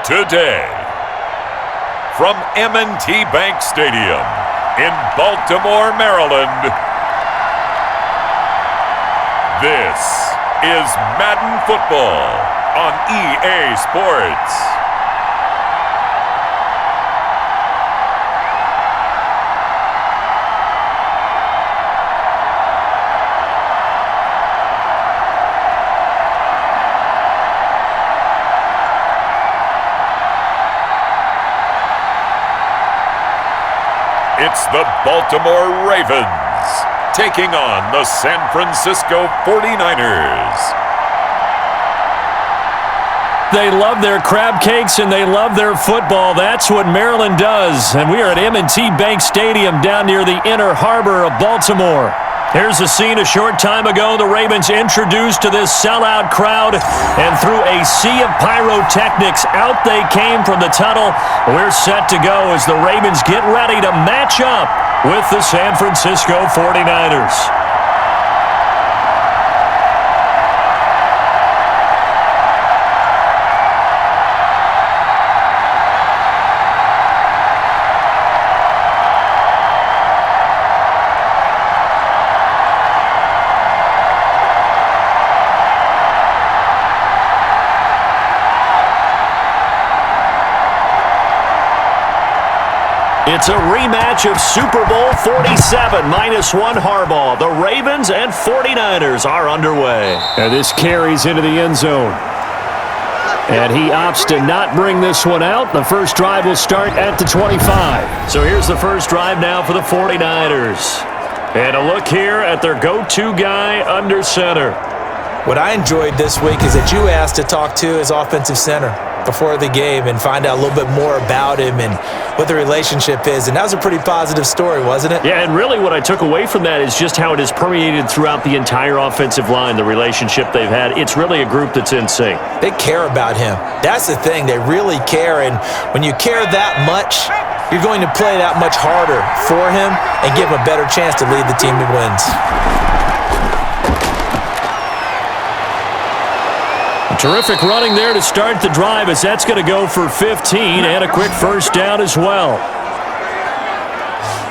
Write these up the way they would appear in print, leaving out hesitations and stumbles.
Today, from M&T Bank Stadium in Baltimore, Maryland, this is Madden Football on EA Sports. It's the Baltimore Ravens taking on the San Francisco 49ers. They love their crab cakes and they love their football. That's what Maryland does. And we are at M&T Bank Stadium down near the inner harbor of Baltimore. Here's a scene a short time ago. The Ravens introduced to this sellout crowd, and through a sea of pyrotechnics, out they came from the tunnel. We're set to go as the Ravens get ready to match up with the San Francisco 49ers. It's a rematch of Super Bowl 47, -1 Harbaugh. The Ravens and 49ers are underway. And this carries into the end zone. And he opts to not bring this one out. The first drive will start at the 25. So here's the first drive now for the 49ers. And a look here at their go-to guy under center. What I enjoyed this week is that you asked to talk to his offensive center before the game and find out a little bit more about him and what the relationship is. And that was a pretty positive story, wasn't it? Yeah, and really what I took away from that is just how it has permeated throughout the entire offensive line, the relationship they've had. It's really a group that's in sync. They care about him. That's the thing. They really care. And when you care that much, you're going to play that much harder for him and give him a better chance to lead the team to wins. Terrific running there to start the drive, as that's going to go for 15 and a quick first down as well.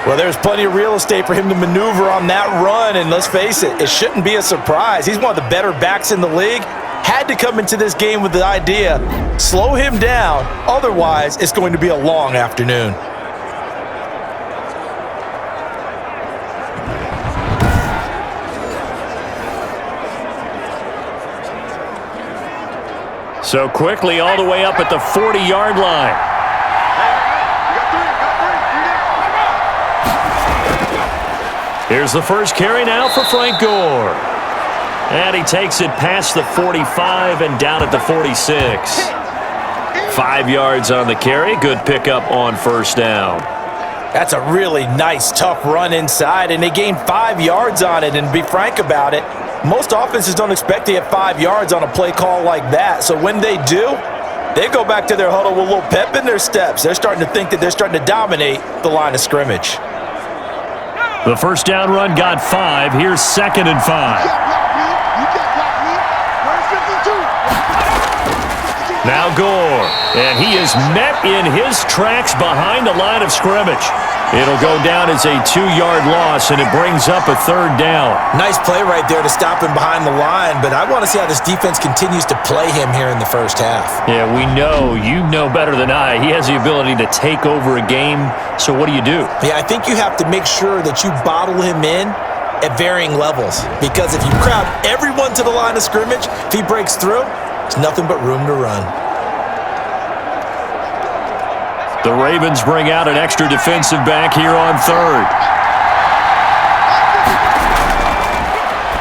Well, there's plenty of real estate for him to maneuver on that run, and let's face it, it shouldn't be a surprise. He's one of the better backs in the league. Had to come into this game with the idea, slow him down, otherwise it's going to be a long afternoon. So quickly all the way up at the 40-yard line. Here's the first carry now for Frank Gore. And he takes it past the 45 and down at the 46. 5 yards on the carry. Good pickup on first down. That's a really nice, tough run inside, and they gained 5 yards on it. And to be frank about it, most offenses don't expect to get 5 yards on a play call like that. So when they do, they go back to their huddle with a little pep in their steps. They're starting to think that they're starting to dominate the line of scrimmage. The first down run got 5. Here's 2nd and 5. Now Gore, and he is met in his tracks behind the line of scrimmage. It'll go down as a 2-yard loss, and it brings up a 3rd down. Nice play right there to stop him behind the line, but I want to see how this defense continues to play him here in the first half. Yeah, we know, you know better than I, he has the ability to take over a game, so what do you do? Yeah, I think you have to make sure that you bottle him in at varying levels, because if you crowd everyone to the line of scrimmage, if he breaks through, there's nothing but room to run. The Ravens bring out an extra defensive back here on 3rd.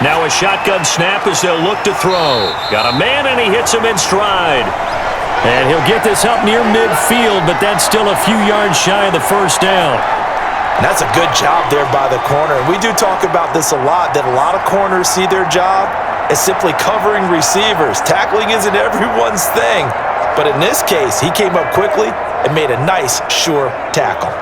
Now a shotgun snap as they'll look to throw. Got a man, and he hits him in stride. And he'll get this up near midfield, but that's still a few yards shy of the first down. And that's a good job there by the corner. We do talk about this a lot, that a lot of corners see their job as simply covering receivers. Tackling isn't everyone's thing. But in this case, he came up quickly and made a nice, sure tackle.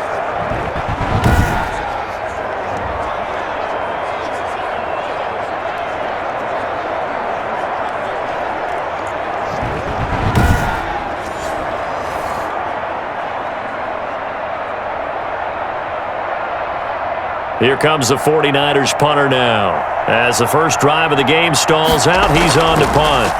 Here comes the 49ers punter now. As the first drive of the game stalls out, he's on to punt.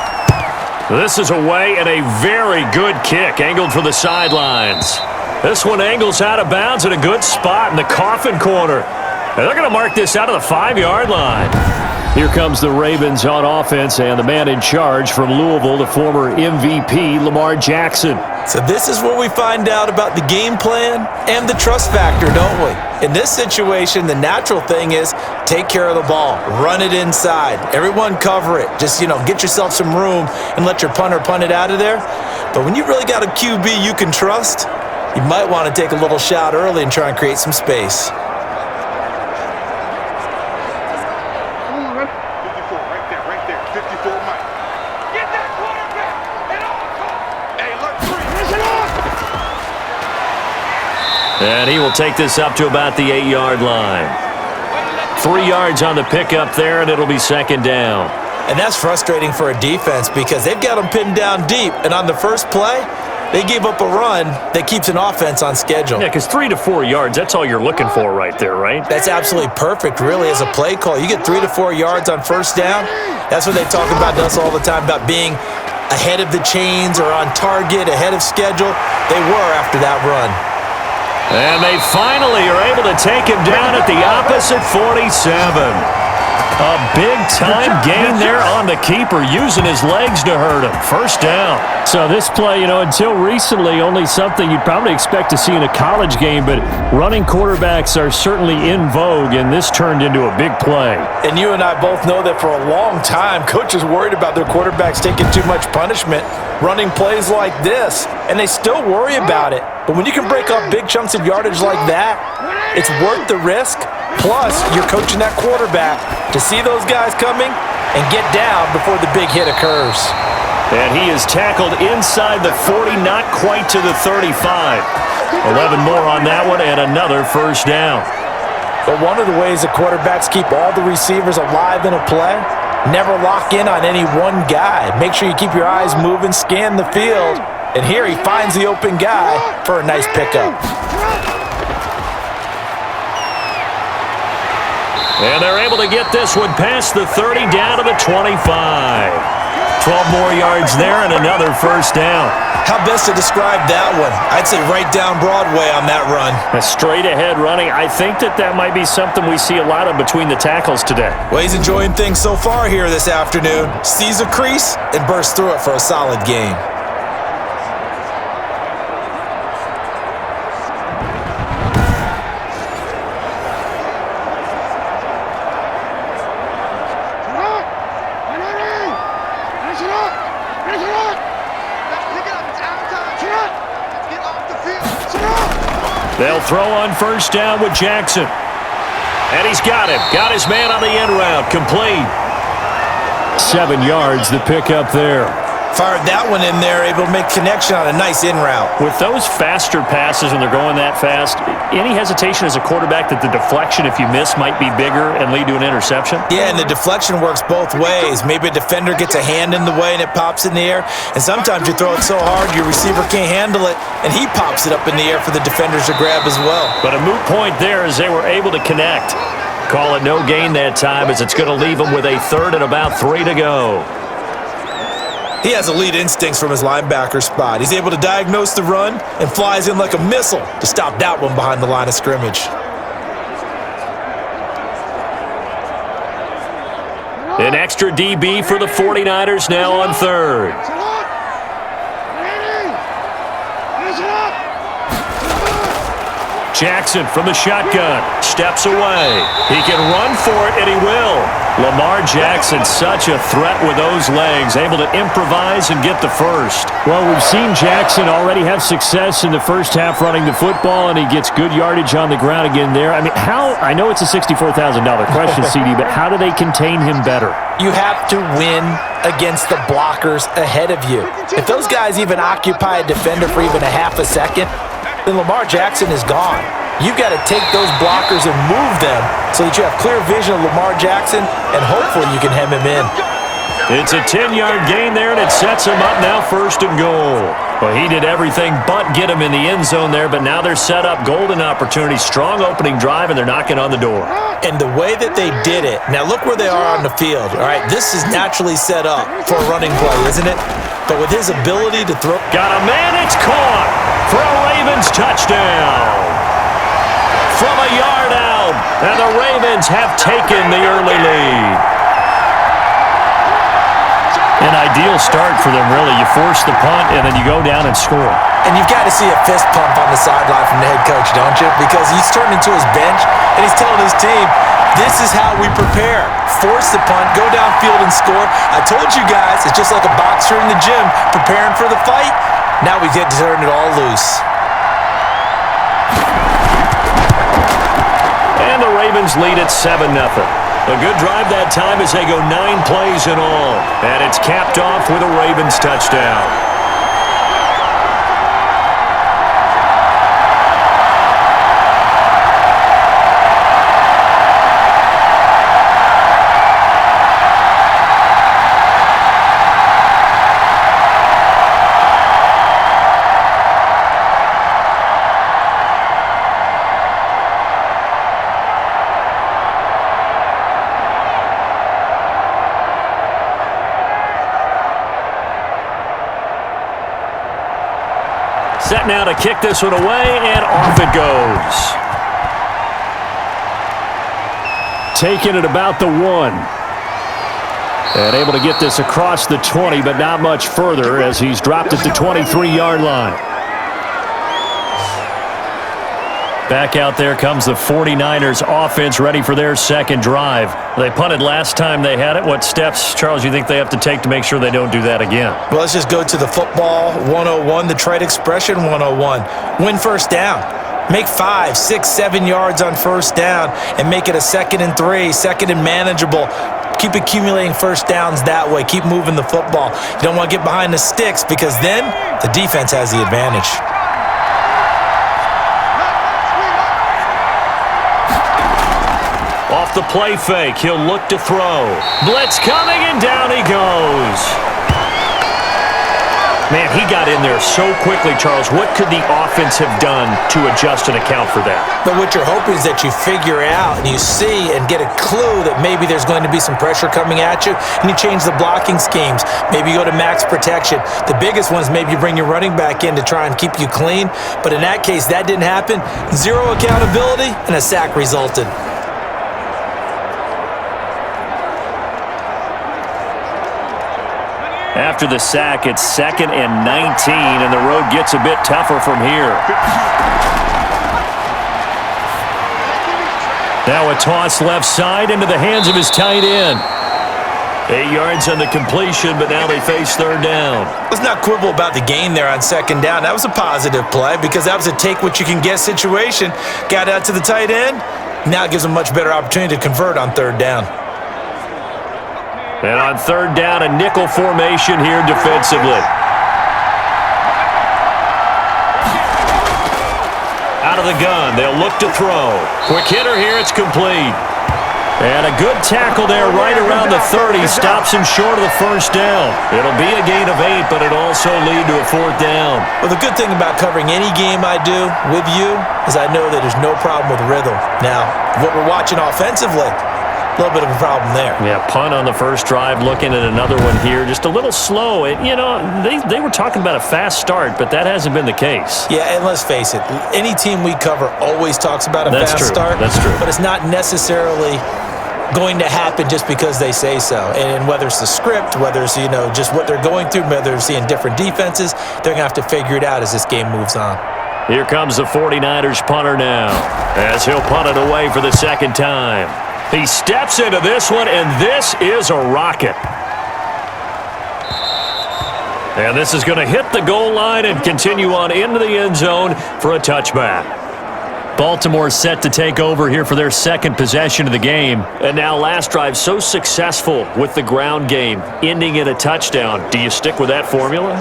This is away and a very good kick, angled for the sidelines. This one angles out of bounds at a good spot in the coffin corner. And they're going to mark this out of the 5-yard line. Here comes the Ravens on offense, and the man in charge from Louisville, the former MVP, Lamar Jackson. So this is where we find out about the game plan and the trust factor, don't we? In this situation, the natural thing is take care of the ball, run it inside, everyone cover it. Just, get yourself some room and let your punter punt it out of there. But when you really got a QB you can trust, you might want to take a little shot early and try and create some space. And he will take this up to about the 8-yard line. 3 yards on the pickup there, and it'll be second down. And that's frustrating for a defense because they've got them pinned down deep. And on the first play, they gave up a run that keeps an offense on schedule. Yeah, because 3 to 4 yards, that's all you're looking for right there, right? That's absolutely perfect, really, as a play call. You get 3 to 4 yards on first down. That's what they talk about to us all the time, about being ahead of the chains or on target, ahead of schedule. They were after that run. And they finally are able to take him down at the opposite 47. A big-time gain there on the keeper, using his legs to hurt him. First down. So this play, until recently, only something you'd probably expect to see in a college game, but running quarterbacks are certainly in vogue, and this turned into a big play. And you and I both know that for a long time, coaches worried about their quarterbacks taking too much punishment, running plays like this, and they still worry about it. But when you can break up big chunks of yardage like that, it's worth the risk. Plus, you're coaching that quarterback to see those guys coming and get down before the big hit occurs. And he is tackled inside the 40, not quite to the 35. 11 more on that one, and another first down. But one of the ways the quarterbacks keep all the receivers alive in a play, never lock in on any one guy. Make sure you keep your eyes moving, scan the field, and here he finds the open guy for a nice pickup. And they're able to get this one past the 30 down to the 25. 12 more yards there and another first down. How best to describe that one? I'd say right down Broadway on that run. A straight ahead running. I think that might be something we see a lot of between the tackles today. Well, he's enjoying things so far here this afternoon. Sees a crease and bursts through it for a solid gain. They'll throw on first down with Jackson. And he's got him. Got his man on the end route. Complete. 7 yards, the pickup there. Fired that one in there, able to make connection on a nice in route. With those faster passes when they're going that fast, any hesitation as a quarterback that the deflection, if you miss, might be bigger and lead to an interception? Yeah, and the deflection works both ways. Maybe a defender gets a hand in the way and it pops in the air. And sometimes you throw it so hard your receiver can't handle it, and he pops it up in the air for the defenders to grab as well. But a moot point there as they were able to connect. Call it no gain that time as it's going to leave them with a third and about 3 to go. He has elite instincts from his linebacker spot. He's able to diagnose the run and flies in like a missile to stop that one behind the line of scrimmage. An extra DB for the 49ers now on third. Jackson from the shotgun, steps away. He can run for it, and he will. Lamar Jackson, such a threat with those legs, able to improvise and get the first. Well, we've seen Jackson already have success in the first half running the football, and he gets good yardage on the ground again there. I mean, I know it's a $64,000 question, CD, but how do they contain him better? You have to win against the blockers ahead of you. If those guys even occupy a defender for even a half a second, then Lamar Jackson is gone. You've got to take those blockers and move them so that you have clear vision of Lamar Jackson, and hopefully you can hem him in. It's a 10-yard gain there, and it sets him up now first and goal. Well, he did everything but get him in the end zone there, but now they're set up. Golden opportunity, strong opening drive, and they're knocking on the door. And the way that they did it, now look where they are on the field. All right, this is naturally set up for a running play, isn't it? But with his ability to throw. Got a man, it's caught for a Ravens touchdown. From a yard out, and the Ravens have taken the early lead. An ideal start for them, really. You force the punt, and then you go down and score. And you've got to see a fist pump on the sideline from the head coach, don't you? Because he's turned into his bench, and he's telling his team, this is how we prepare. Force the punt, go downfield and score. I told you guys, it's just like a boxer in the gym preparing for the fight. Now we get to turn it all loose. And the Ravens lead at 7-0. A good drive that time as they go 9 plays in all. And it's capped off with a Ravens touchdown. Set now to kick this one away, and off it goes. Taking it about the 1. And able to get this across the 20, but not much further as he's dropped at the 23-yard line. Back out there comes the 49ers offense ready for their second drive. They punted last time they had it. What steps, Charles, you think they have to take to make sure they don't do that again? Well, let's just go to the football 101, the trade expression 101. Win first down. Make 5, 6, 7 yards on first down and make it a 2nd and 3, 2nd and manageable. Keep accumulating first downs that way. Keep moving the football. You don't want to get behind the sticks because then the defense has the advantage. Off the play fake, he'll look to throw. Blitz coming, and down he goes. Man, he got in there so quickly, Charles. What could the offense have done to adjust and account for that? But what you're hoping is that you figure out and you see and get a clue that maybe there's going to be some pressure coming at you, and you change the blocking schemes. Maybe you go to max protection. The biggest one is maybe you bring your running back in to try and keep you clean. But in that case, that didn't happen. 0 accountability, and a sack resulted. After the sack, it's 2nd and 19, and the road gets a bit tougher from here. Now a toss left side into the hands of his tight end. 8 yards on the completion, but now they face third down. Let's not quibble about the gain there on second down. That was a positive play because that was a take-what-you-can-get situation. Got out to the tight end. Now it gives them a much better opportunity to convert on third down. And on third down, a nickel formation here defensively. Out of the gun, they'll look to throw. Quick hitter here, it's complete. And a good tackle there right around the 30. Stops him short of the first down. It'll be a gain of 8, but it'll also lead to a fourth down. Well, the good thing about covering any game I do with you is I know that there's no problem with rhythm. Now, what we're watching offensively, a little bit of a problem there. Yeah, punt on the first drive, looking at another one here. Just a little slow. And, you know, they were talking about a fast start, but that hasn't been the case. Yeah, and let's face it, any team we cover always talks about a fast start. That's true. But it's not necessarily going to happen just because they say so. And whether it's the script, whether it's, just what they're going through, whether they're seeing different defenses, they're going to have to figure it out as this game moves on. Here comes the 49ers punter now, as he'll punt it away for the second time. He steps into this one, and this is a rocket. And this is going to hit the goal line and continue on into the end zone for a touchback. Baltimore set to take over here for their second possession of the game. And now last drive so successful with the ground game, ending in a touchdown. Do you stick with that formula?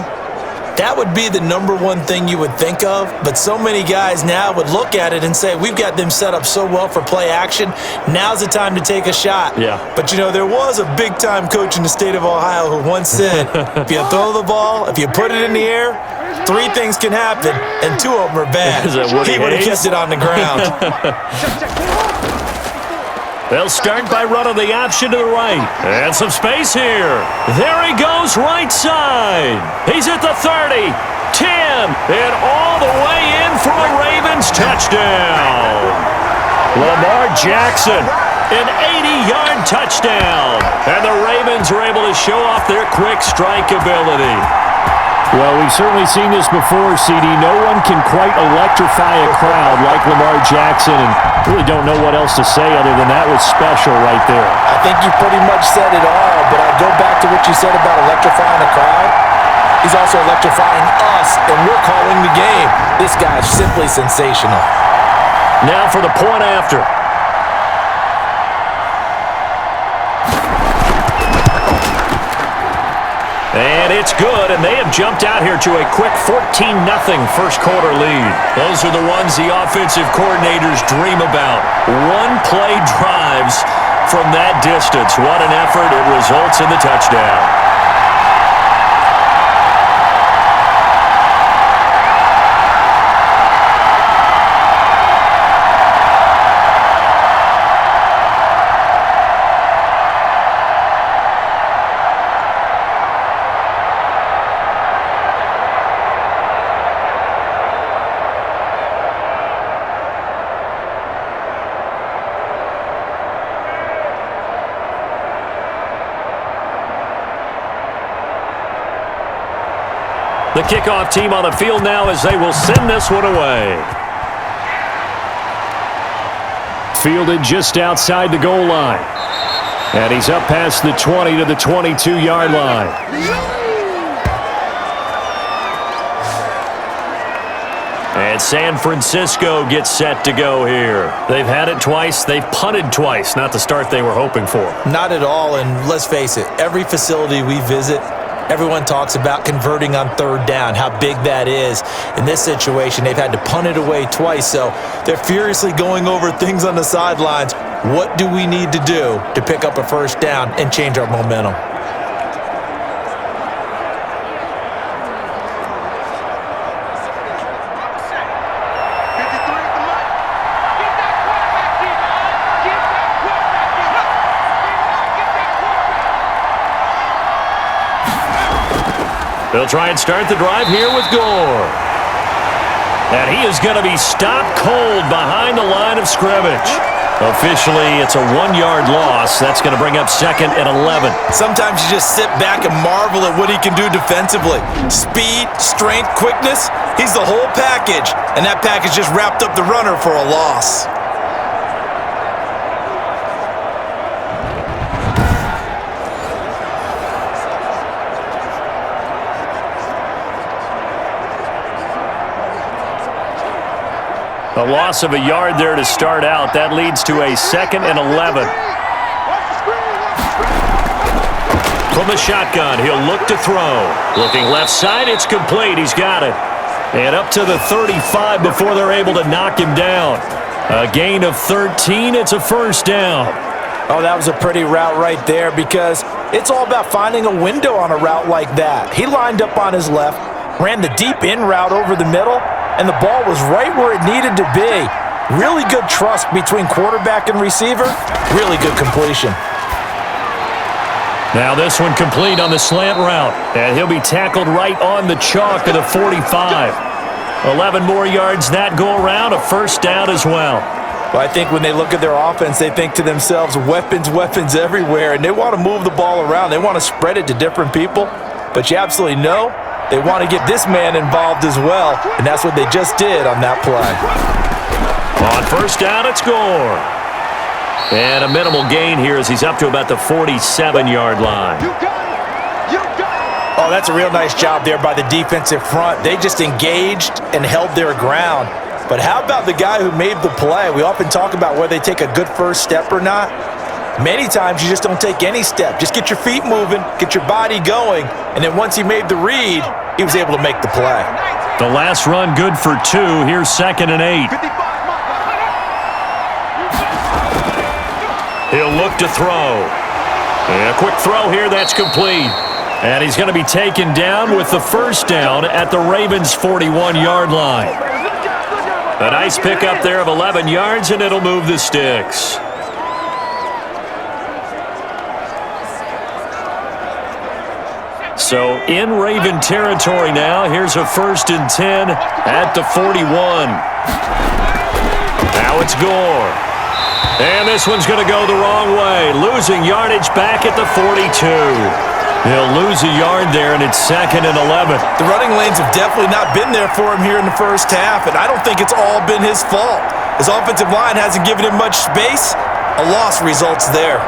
That would be the number one thing you would think of, but so many guys now would look at it and say, we've got them set up so well for play action, now's the time to take a shot. Yeah. But, there was a big-time coach in the state of Ohio who once said, if you throw the ball, if you put it in the air, Three things can happen, and two of them are bad. Is that Woody He would have Hayes? kept it on the ground. They'll start by running the option to the right. And some space here. There he goes right side. He's at the 30, 10, and all the way in for a Ravens touchdown. Lamar Jackson, an 80-yard touchdown. And the Ravens are able to show off their quick strike ability. Well, we've certainly seen this before, CD. No one can quite electrify a crowd like Lamar Jackson, and really don't know what else to say other than that was special right there. I think you pretty much said it all, but I go back to what you said about electrifying the crowd. He's also electrifying us, and we're calling the game. This guy's simply sensational. Now for the point after. And it's good, and they have jumped out here to a quick 14-0 first quarter lead. Those are the ones the offensive coordinators dream about. One-play drives from that distance. What an effort. It results in the touchdown. The kickoff team on the field now as they will send this one away. Fielded just outside the goal line. And he's up past the 20 to the 22-yard line. And San Francisco gets set to go here. They've had it twice. They've punted twice. Not the start they were hoping for. Not at all, and let's face it, every facility we visit, everyone talks about converting on third down, how big that is. In this situation, they've had to punt it away twice, so they're furiously going over things on the sidelines. What do we need to do to pick up a first down and change our momentum? They'll try and start the drive here with Gore. And he is going to be stopped cold behind the line of scrimmage. Officially, it's a 1-yard loss. That's going to bring up 2nd and 11. Sometimes you just sit back and marvel at what he can do defensively. Speed, strength, quickness, he's the whole package. And that package just wrapped up the runner for a loss. A loss of a yard there to start out. That leads to a 2nd and 11. From the shotgun, he'll look to throw. Looking left side, it's complete. He's got it. And up to the 35 before they're able to knock him down. A gain of 13. It's a first down. Oh, that was a pretty route right there because it's all about finding a window on a route like that. He lined up on his left, ran the deep in route over the middle, and the ball was right where it needed to be. Really good trust between quarterback and receiver. Really good completion. Now this one complete on the slant route. And he'll be tackled right on the chalk of the 45. 11 more yards that go around. A first down as well. Well, I think when they look at their offense, they think to themselves, weapons, weapons everywhere. And they want to move the ball around. They want to spread it to different people. But you absolutely know they want to get this man involved as well, and that's what they just did on that play. On first down, it's Gore. And a minimal gain here as he's up to about the 47-yard line. Oh, that's a real nice job there by the defensive front. They just engaged and held their ground. But how about the guy who made the play? We often talk about whether they take a good first step or not. Many times you just don't take any step. Just get your feet moving, get your body going, and then once he made the read, he was able to make the play. The last run good for 2. Here's 2nd and 8. He'll look to throw. And a quick throw here, that's complete. And he's going to be taken down with the first down at the Ravens' 41-yard line. A nice pickup there of 11 yards, and it'll move the sticks. So in Raven territory now. Here's a 1st and 10 at the 41. Now it's Gore. And this one's going to go the wrong way. Losing yardage back at the 42. He'll lose a yard there, and it's 2nd and 11. The running lanes have definitely not been there for him here in the first half, and I don't think it's all been his fault. His offensive line hasn't given him much space. A loss results there.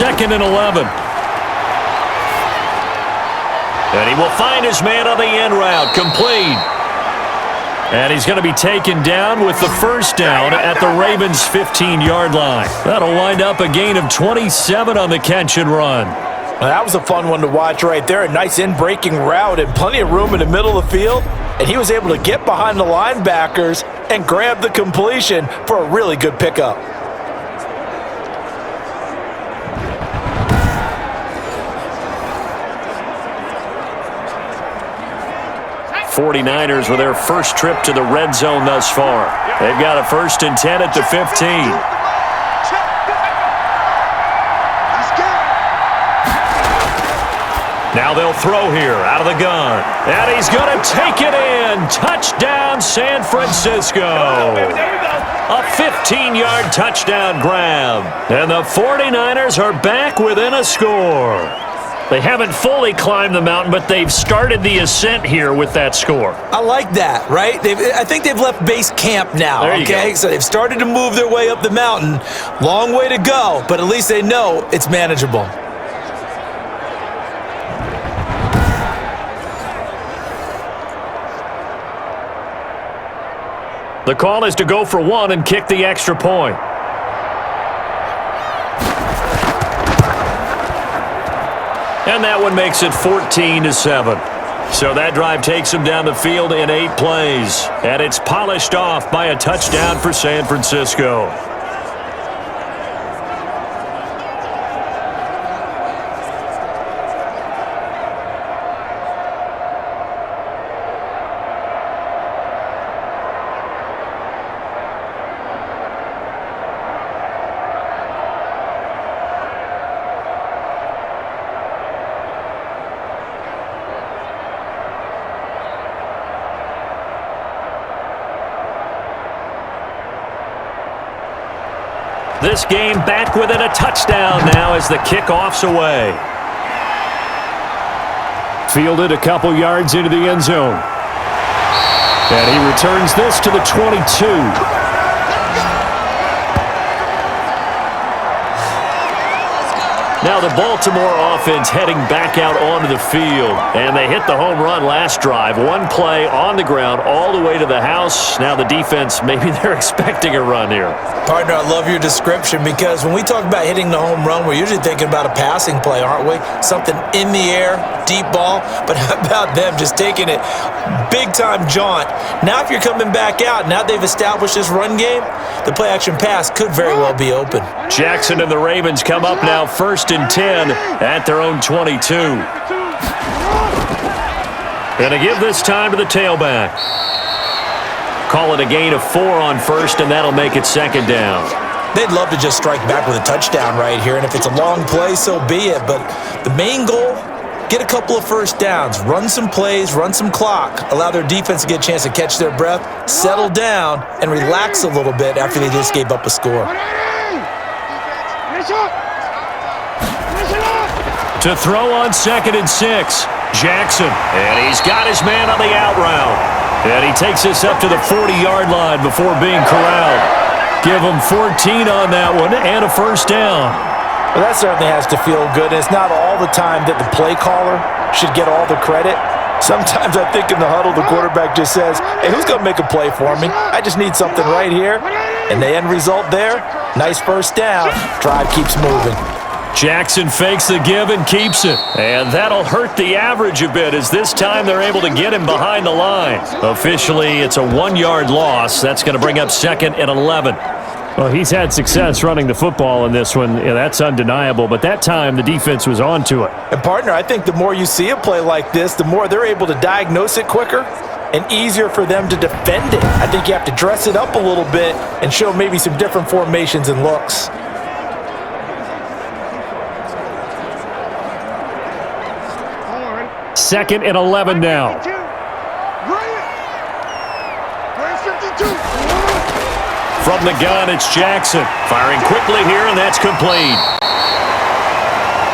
Second and 11. And he will find his man on the end route. Complete. And he's going to be taken down with the first down at the Ravens' 15-yard line. That'll wind up a gain of 27 on the catch and run. Well, that was a fun one to watch right there. A nice in-breaking route and plenty of room in the middle of the field. And he was able to get behind the linebackers and grab the completion for a really good pickup. 49ers with their first trip to the red zone thus far. They've got a 1st and 10 at the 15. Now they'll throw here out of the gun. And he's going to take it in. Touchdown, San Francisco. A 15-yard touchdown grab. And the 49ers are back within a score. They haven't fully climbed the mountain, but they've started the ascent here with that score. I like that, right? I think they've left base camp now, there you okay? go. So they've started to move their way up the mountain. Long way to go, but at least they know it's manageable. The call is to go for one and kick the extra point. And that one makes it 14-7. So that drive takes them down the field in 8 plays. And it's polished off by a touchdown for San Francisco. This game back within a touchdown now as the kickoff's away. Fielded a couple yards into the end zone. And he returns this to the 22. Now the Baltimore offense heading back out onto the field. And they hit the home run last drive. One play on the ground all the way to the house. Now the defense, maybe they're expecting a run here. Partner, I love your description because when we talk about hitting the home run, we're usually thinking about a passing play, aren't we? Something in the air, deep ball. But how about them just taking it big-time jaunt? Now if you're coming back out, now they've established this run game, the play-action pass could very well be open. Jackson and the Ravens come up now 1st and 10 at their own 22. Going to give this time to the tailback. Call it a gain of 4 on first, and that'll make it 2nd down. They'd love to just strike back with a touchdown right here, and if it's a long play, so be it. But the main goal, get a couple of first downs, run some plays, run some clock, allow their defense to get a chance to catch their breath, settle down, and relax a little bit after they just gave up a score. To throw on 2nd and 6, Jackson. And he's got his man on the out route. And he takes this up to the 40-yard line before being corralled. Give him 14 on that one and a first down. Well, that certainly has to feel good. And it's not all the time that the play caller should get all the credit. Sometimes I think in the huddle, the quarterback just says, hey, who's going to make a play for me? I just need something right here. And the end result there, nice first down. Drive keeps moving. Jackson fakes the give and keeps it. And that'll hurt the average a bit as this time they're able to get him behind the line. Officially, it's a 1-yard loss. That's going to bring up 2nd and 11. Well, he's had success running the football in this one. Yeah, that's undeniable. But that time, the defense was onto it. And, partner, I think the more you see a play like this, the more they're able to diagnose it quicker and easier for them to defend it. I think you have to dress it up a little bit and show maybe some different formations and looks. Second and 11 now. From the gun, it's Jackson. Firing quickly here, and that's complete.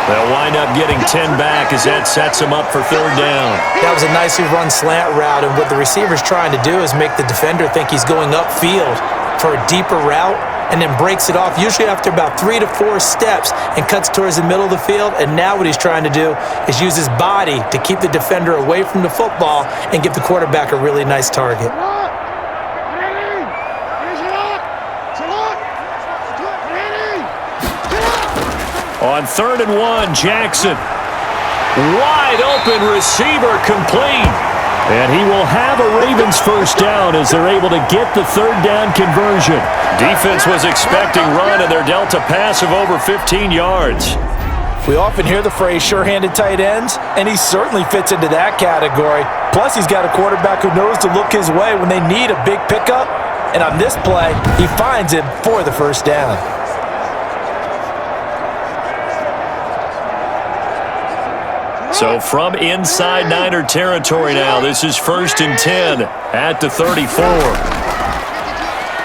They'll wind up getting 10 back as that sets them up for 3rd down. That was a nicely run slant route, and what the receiver's trying to do is make the defender think he's going upfield for a deeper route and then breaks it off, usually after about 3 to 4 steps, and cuts towards the middle of the field. And now what he's trying to do is use his body to keep the defender away from the football and give the quarterback a really nice target. On 3rd and 1, Jackson. Wide open receiver complete. And he will have a Ravens first down as they're able to get the 3rd down conversion. Defense was expecting run, and they're dealt a pass of over 15 yards. We often hear the phrase sure-handed tight ends, and he certainly fits into that category. Plus, he's got a quarterback who knows to look his way when they need a big pickup. And on this play, he finds him for the first down. So from inside Niner territory now, this is 1st and 10 at the 34.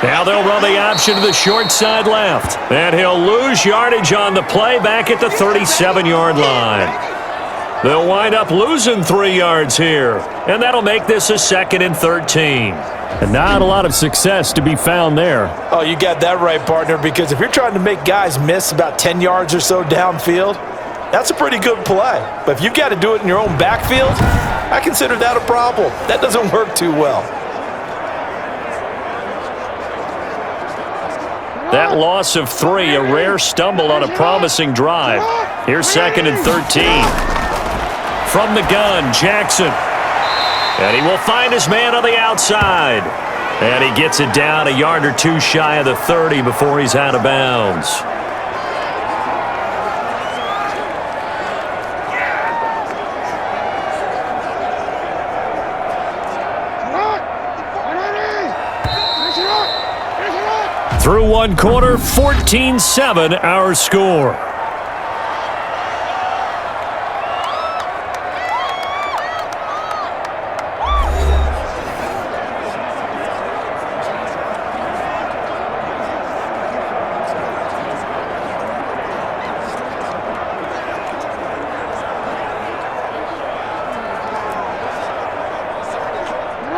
Now they'll run the option to the short side left. And he'll lose yardage on the play back at the 37-yard line. They'll wind up losing 3 yards here. And that'll make this a 2nd and 13. And not a lot of success to be found there. Oh, you got that right, partner, because if you're trying to make guys miss about 10 yards or so downfield, that's a pretty good play. But if you've got to do it in your own backfield, I consider that a problem. That doesn't work too well. That loss of 3, a rare stumble on a promising drive. Here's 2nd and 13. From the gun, Jackson. And he will find his man on the outside. And he gets it down a yard or 2 shy of the 30 before he's out of bounds. Through 1 quarter, 14-7 our score.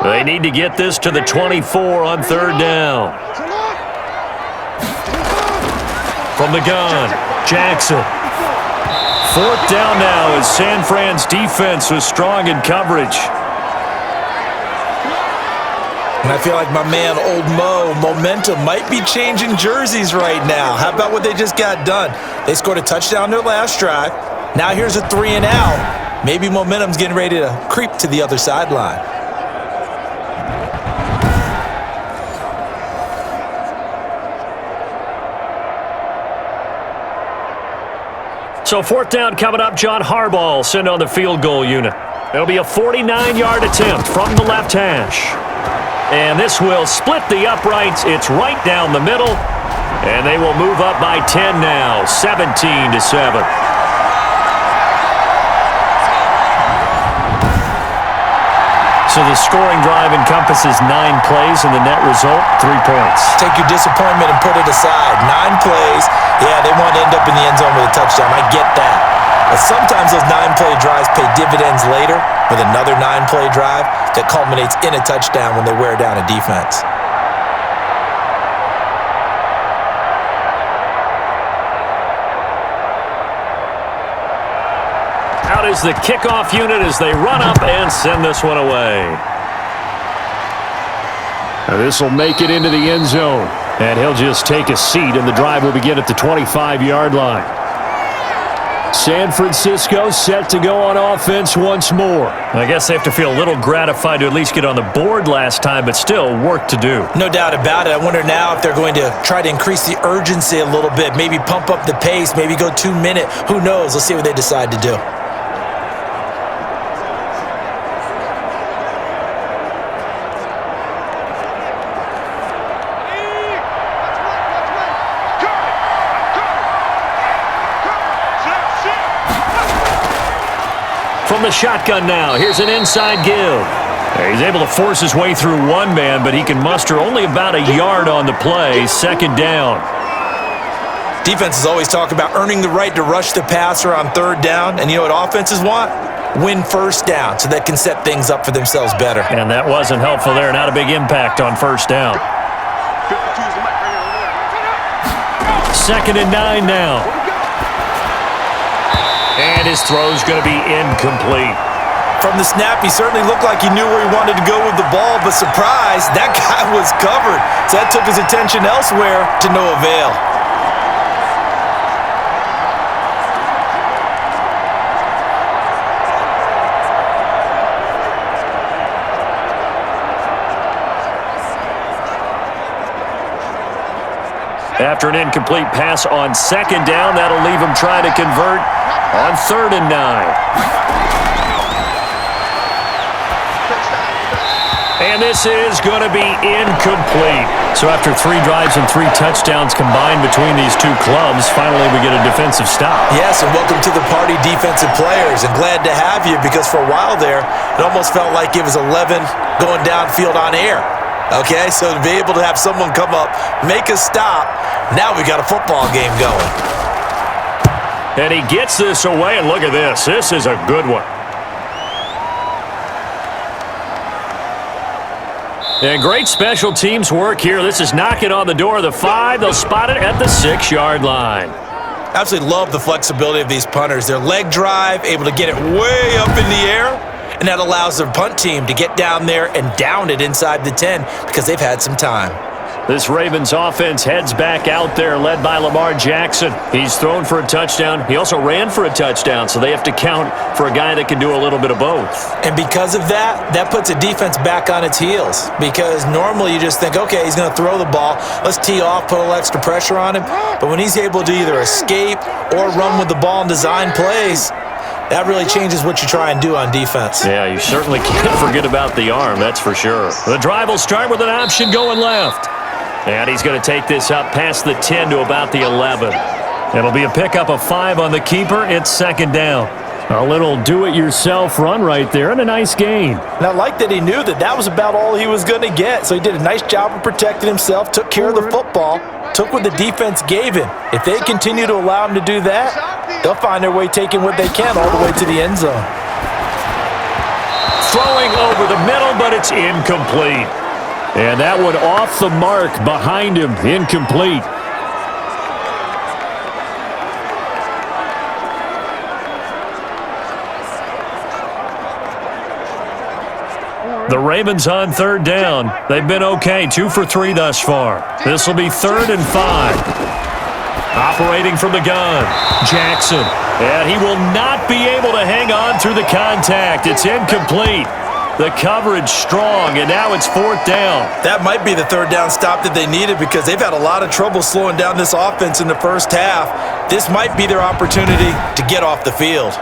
They need to get this to the 24 on 3rd down. From the gun, Jackson. 4th down now as San Fran's defense was strong in coverage. And I feel like my man, Old Mo, momentum might be changing jerseys right now. How about what they just got done? They scored a touchdown their last drive. Now here's a 3 and out. Maybe momentum's getting ready to creep to the other sideline. So 4th down coming up. John Harbaugh sent on the field goal unit. It'll be a 49-yard attempt from the left hash. And this will split the uprights. It's right down the middle. And they will move up by 10 now, 17-7. So the scoring drive encompasses 9 plays, and the net result, 3 points. Take your disappointment and put it aside. 9 plays. Yeah, they want to end up in the end zone with a touchdown. I get that. But sometimes those 9-play drives pay dividends later with another 9-play drive that culminates in a touchdown when they wear down a defense. Out out is the kickoff unit as they run up and send this one away. This will make it into the end zone. And he'll just take a seat, and the drive will begin at the 25-yard line. San Francisco set to go on offense once more. I guess they have to feel a little gratified to at least get on the board last time, but still work to do. No doubt about it. I wonder now if they're going to try to increase the urgency a little bit, maybe pump up the pace, maybe go 2 minute. Who knows? Let's see what they decide to do. From the shotgun now, here's an inside give. He's able to force his way through one man, but he can muster only about a yard on the play. Second down. Defenses always talk about earning the right to rush the passer on third down, and you know what offenses want? Win first down so they can set things up for themselves better. And that wasn't helpful there. Not a big impact on first down. 2nd and 9 now. And his throw's going to be incomplete. From the snap, he certainly looked like he knew where he wanted to go with the ball, but surprise, that guy was covered. So that took his attention elsewhere to no avail. After an incomplete pass on 2nd down, that'll leave him trying to convert on 3rd and 9. And this is going to be incomplete. So after 3 drives and 3 touchdowns combined between these two clubs, finally we get a defensive stop. Yes, and welcome to the party, defensive players. And glad to have you, because for a while there, it almost felt like it was 11 going downfield on air. Okay, so to be able to have someone come up, make a stop, now we got a football game going. And he gets this away, and look at this. This is a good one. And great special teams work here. This is knocking on the door of the 5. They'll spot it at the 6-yard line. Absolutely love the flexibility of these punters. Their leg drive, able to get it way up in the air, and that allows their punt team to get down there and down it inside the 10 because they've had some time. This Ravens offense heads back out there, led by Lamar Jackson. He's thrown for a touchdown. He also ran for a touchdown, so they have to count for a guy that can do a little bit of both. And because of that, that puts a defense back on its heels, because normally you just think, okay, he's going to throw the ball. Let's tee off, put a little extra pressure on him. But when he's able to either escape or run with the ball and design plays, that really changes what you try and do on defense. Yeah, you certainly can't forget about the arm, that's for sure. The drive will start with an option going left. And he's going to take this up past the 10 to about the 11. It'll be a pickup of 5 on the keeper. It's 2nd down. A little do-it-yourself run right there and a nice gain. And I like that he knew that that was about all he was going to get. So he did a nice job of protecting himself, took care of the football, took what the defense gave him. If they continue to allow him to do that, they'll find their way taking what they can all the way to the end zone. Throwing over the middle, but it's incomplete. And that one off the mark behind him, incomplete. The Ravens on 3rd down. They've been okay, 2 for 3 thus far. This will be 3rd and 5. Operating from the gun, Jackson. And he will not be able to hang on through the contact. It's incomplete. The coverage strong, and now it's 4th down. That might be the 3rd down stop that they needed, because they've had a lot of trouble slowing down this offense in the first half. This might be their opportunity to get off the field.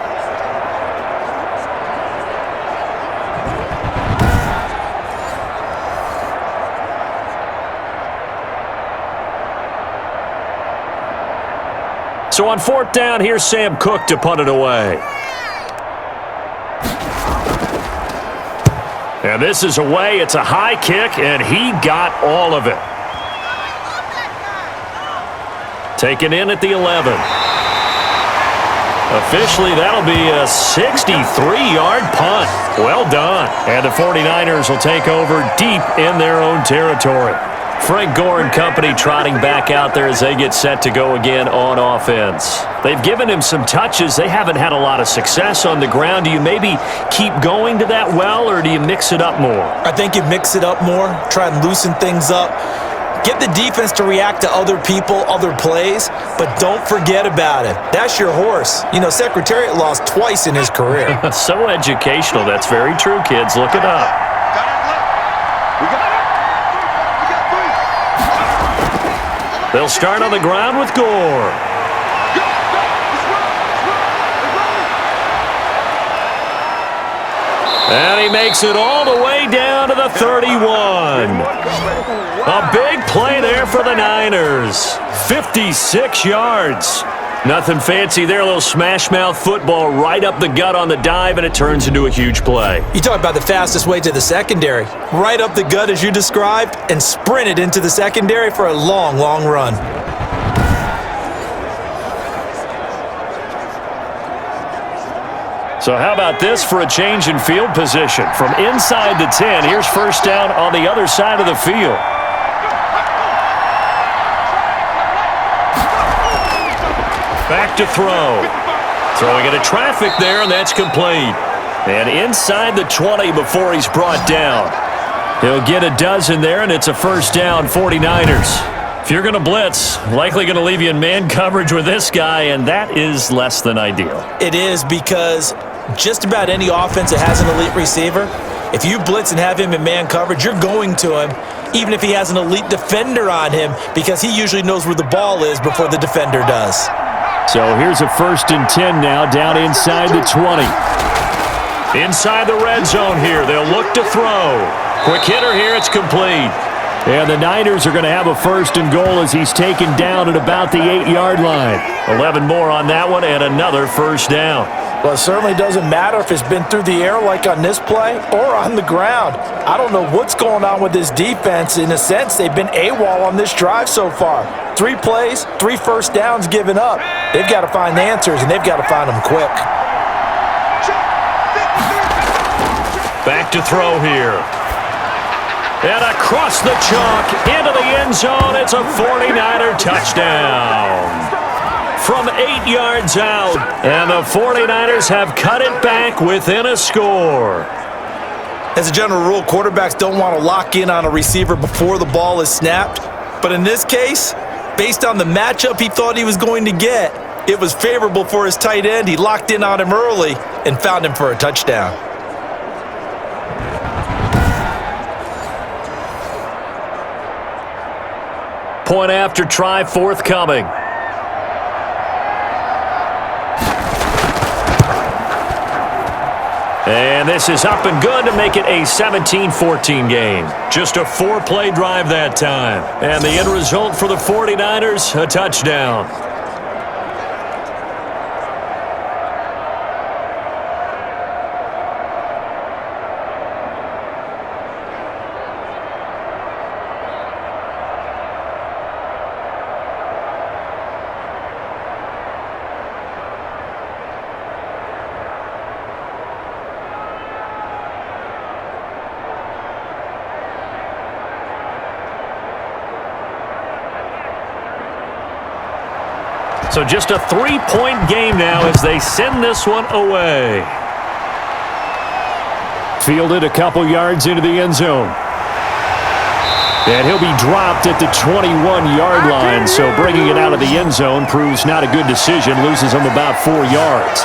So on 4th down, here's Sam Cook to punt it away. And this is away. It's a high kick, and he got all of it. Taken in at the 11. Officially, that'll be a 63-yard punt. Well done. And the 49ers will take over deep in their own territory. Frank Gore and company trotting back out there as they get set to go again on offense. They've given him some touches. They haven't had a lot of success on the ground. Do you maybe keep going to that well, or do you mix it up more? I think you mix it up more, try and loosen things up. Get the defense to react to other people, other plays, but don't forget about it. That's your horse. You know, Secretariat lost twice in his career. So educational. That's very true, kids. Look it up. They'll start on the ground with Gore. And he makes it all the way down to the 31. A big play there for the Niners. 56 yards. Nothing fancy there, a little smash-mouth football right up the gut on the dive, and it turns into a huge play. You talk about the fastest way to the secondary. Right up the gut as you described, and sprinted into the secondary for a long, long run. So how about this for a change in field position? From inside the 10, here's first down on the other side of the field. Back to throw. Throwing into traffic there, and that's complete. And inside the 20 before he's brought down. He'll get a dozen there, and it's a first down, 49ers. If you're going to blitz, likely going to leave you in man coverage with this guy, and that is less than ideal. It is, because just about any offense that has an elite receiver, if you blitz and have him in man coverage, you're going to him, even if he has an elite defender on him, because he usually knows where the ball is before the defender does. So here's a 1st and 10 now, down inside the 20. Inside the red zone here, they'll look to throw. Quick hitter here, it's complete. And the Niners are going to have a 1st and goal as he's taken down at about the 8-yard line. 11 more on that one, and another first down. Well, it certainly doesn't matter if it's been through the air like on this play or on the ground. I don't know what's going on with this defense. In a sense, they've been AWOL on this drive so far. 3 plays, 3 first downs given up. They've got to find the answers, and they've got to find them quick. Back to throw here. And across the chalk into the end zone, it's a 49er touchdown. From 8 yards out, and the 49ers have cut it back within a score. As a general rule, quarterbacks don't want to lock in on a receiver before the ball is snapped. But in this case, based on the matchup he thought he was going to get, it was favorable for his tight end. He locked in on him early and found him for a touchdown. Point after try forthcoming. And this is up and good to make it a 17-14 game. Just a 4-play drive that time. And the end result for the 49ers, a touchdown. So just a 3-point game now as they send this one away. Fielded a couple yards into the end zone. And he'll be dropped at the 21-yard line, so bringing it out of the end zone proves not a good decision, loses him about 4 yards.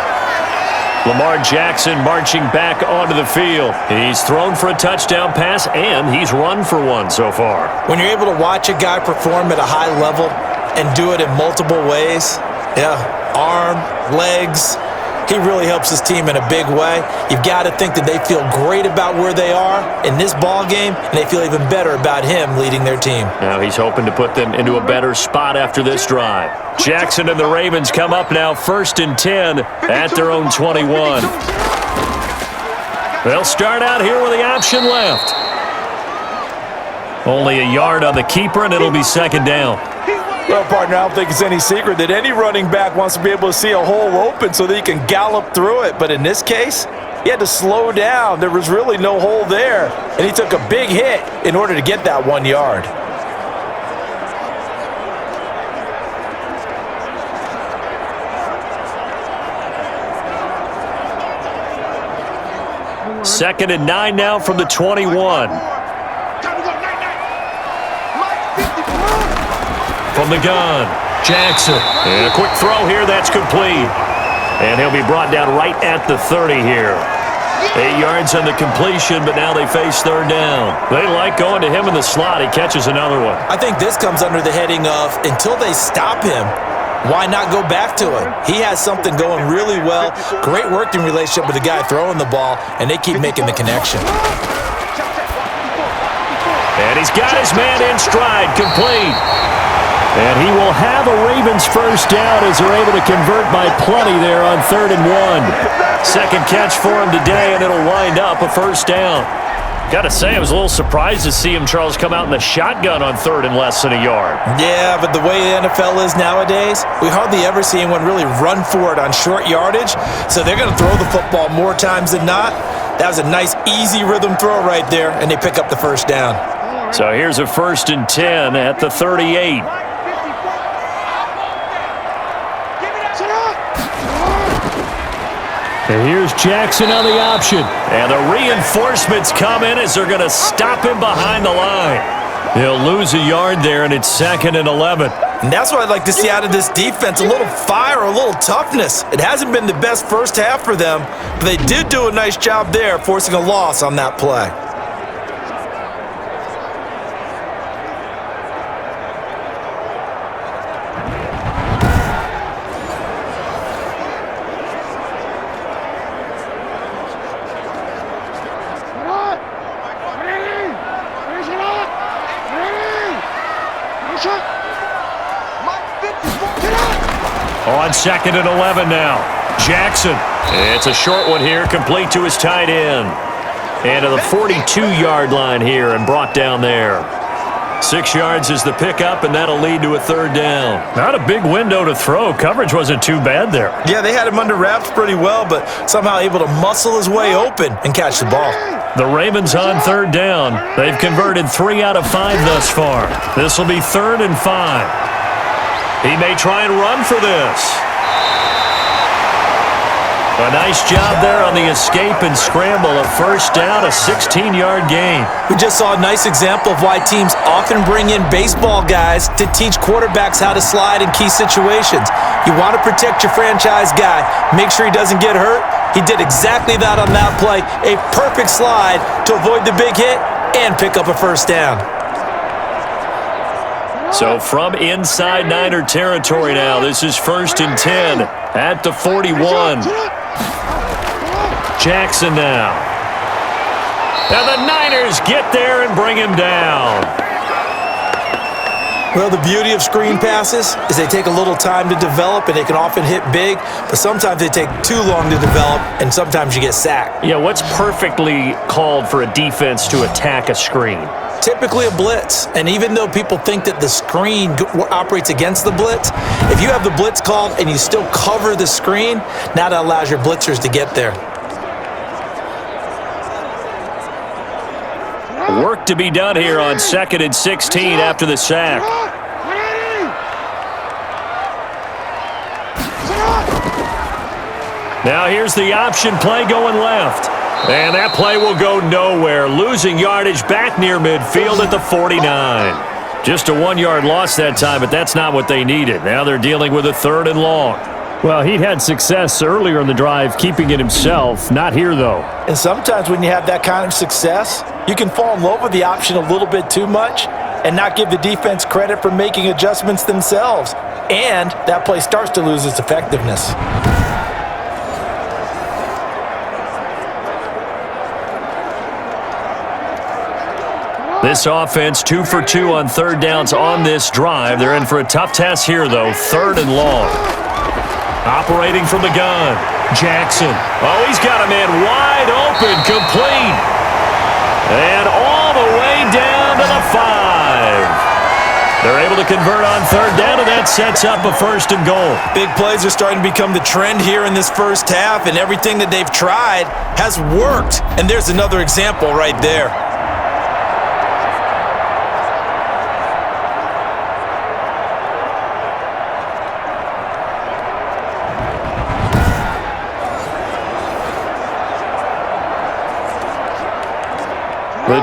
Lamar Jackson marching back onto the field. He's thrown for a touchdown pass, and he's run for one so far. When you're able to watch a guy perform at a high level and do it in multiple ways, arm, legs, he really helps his team in a big way. You've got to think that they feel great about where they are in this ball game, and they feel even better about him leading their team. Now he's hoping to put them into a better spot after this drive. Jackson and the Ravens come up now 1st and 10 at their own 21. They'll start out here with the option left. Only a yard on the keeper, and it'll be 2nd down. Well, partner, I don't think it's any secret that any running back wants to be able to see a hole open so that he can gallop through it. But in this case, he had to slow down. There was really no hole there, and he took a big hit in order to get that 1 yard. 2nd and 9 now from the 21. From the gun, Jackson. And a quick throw here, that's complete. And he'll be brought down right at the 30 here. 8 yards on the completion, but now they face 3rd down. They like going to him in the slot. He catches another one. I think this comes under the heading of, until they stop him, why not go back to him? He has something going really well. Great working relationship with the guy throwing the ball, and they keep making the connection. And he's got his man in stride, complete. And he will have a Ravens first down as they're able to convert by plenty there on 3rd and 1. Second catch for him today, and it'll wind up a first down. Got to say, I was a little surprised to see him, Charles, come out in the shotgun on 3rd and less than a yard. Yeah, but the way the NFL is nowadays, we hardly ever see anyone really run for it on short yardage, so they're going to throw the football more times than not. That was a nice, easy rhythm throw right there, and they pick up the first down. So here's a 1st and 10 at the 38. And here's Jackson on the option. And the reinforcements come in as they're going to stop him behind the line. He'll lose a yard there, and it's 2nd and 11. And that's what I'd like to see out of this defense, a little fire, a little toughness. It hasn't been the best first half for them, but they did do a nice job there, forcing a loss on that play. On 2nd and 11 now. Jackson. It's a short one here, complete to his tight end. And to the 42-yard line here and brought down there. 6 yards is the pickup, and that'll lead to a 3rd down. Not a big window to throw. Coverage wasn't too bad there. Yeah, they had him under wraps pretty well, but somehow able to muscle his way open and catch the ball. The Ravens on 3rd down. They've converted 3 out of 5 thus far. This will be 3rd and 5. He may try and run for this. A nice job there on the escape and scramble. A first down, a 16-yard gain. We just saw a nice example of why teams often bring in baseball guys to teach quarterbacks how to slide in key situations. You want to protect your franchise guy. Make sure he doesn't get hurt. He did exactly that on that play. A perfect slide to avoid the big hit and pick up a first down. So from inside Niner territory now, this is 1st and 10 at the 41. Jackson now. And the Niners get there and bring him down. Well, the beauty of screen passes is they take a little time to develop, and they can often hit big, but sometimes they take too long to develop, and sometimes you get sacked. Yeah, what's perfectly called for a defense to attack a screen? Typically a blitz, and even though people think that the screen operates against the blitz, if you have the blitz called and you still cover the screen, now that allows your blitzers to get there. Work to be done here on 2nd and 16 after the sack. Now here's the option play going left. And that play will go nowhere, losing yardage back near midfield at the 49. Just a 1-yard loss that time, but that's not what they needed. Now they're dealing with a 3rd and long. Well, he'd had success earlier in the drive, keeping it himself. Not here, though. And sometimes when you have that kind of success, you can fall in love with the option a little bit too much and not give the defense credit for making adjustments themselves. And that play starts to lose its effectiveness. This offense 2 for 2 on 3rd downs on this drive. They're in for a tough task here, though. 3rd and long. Operating from the gun. Jackson. Oh, he's got a man wide open, complete. And all the way down to the 5. They're able to convert on 3rd down, and that sets up a 1st and goal. Big plays are starting to become the trend here in this first half, and everything that they've tried has worked. And there's another example right there.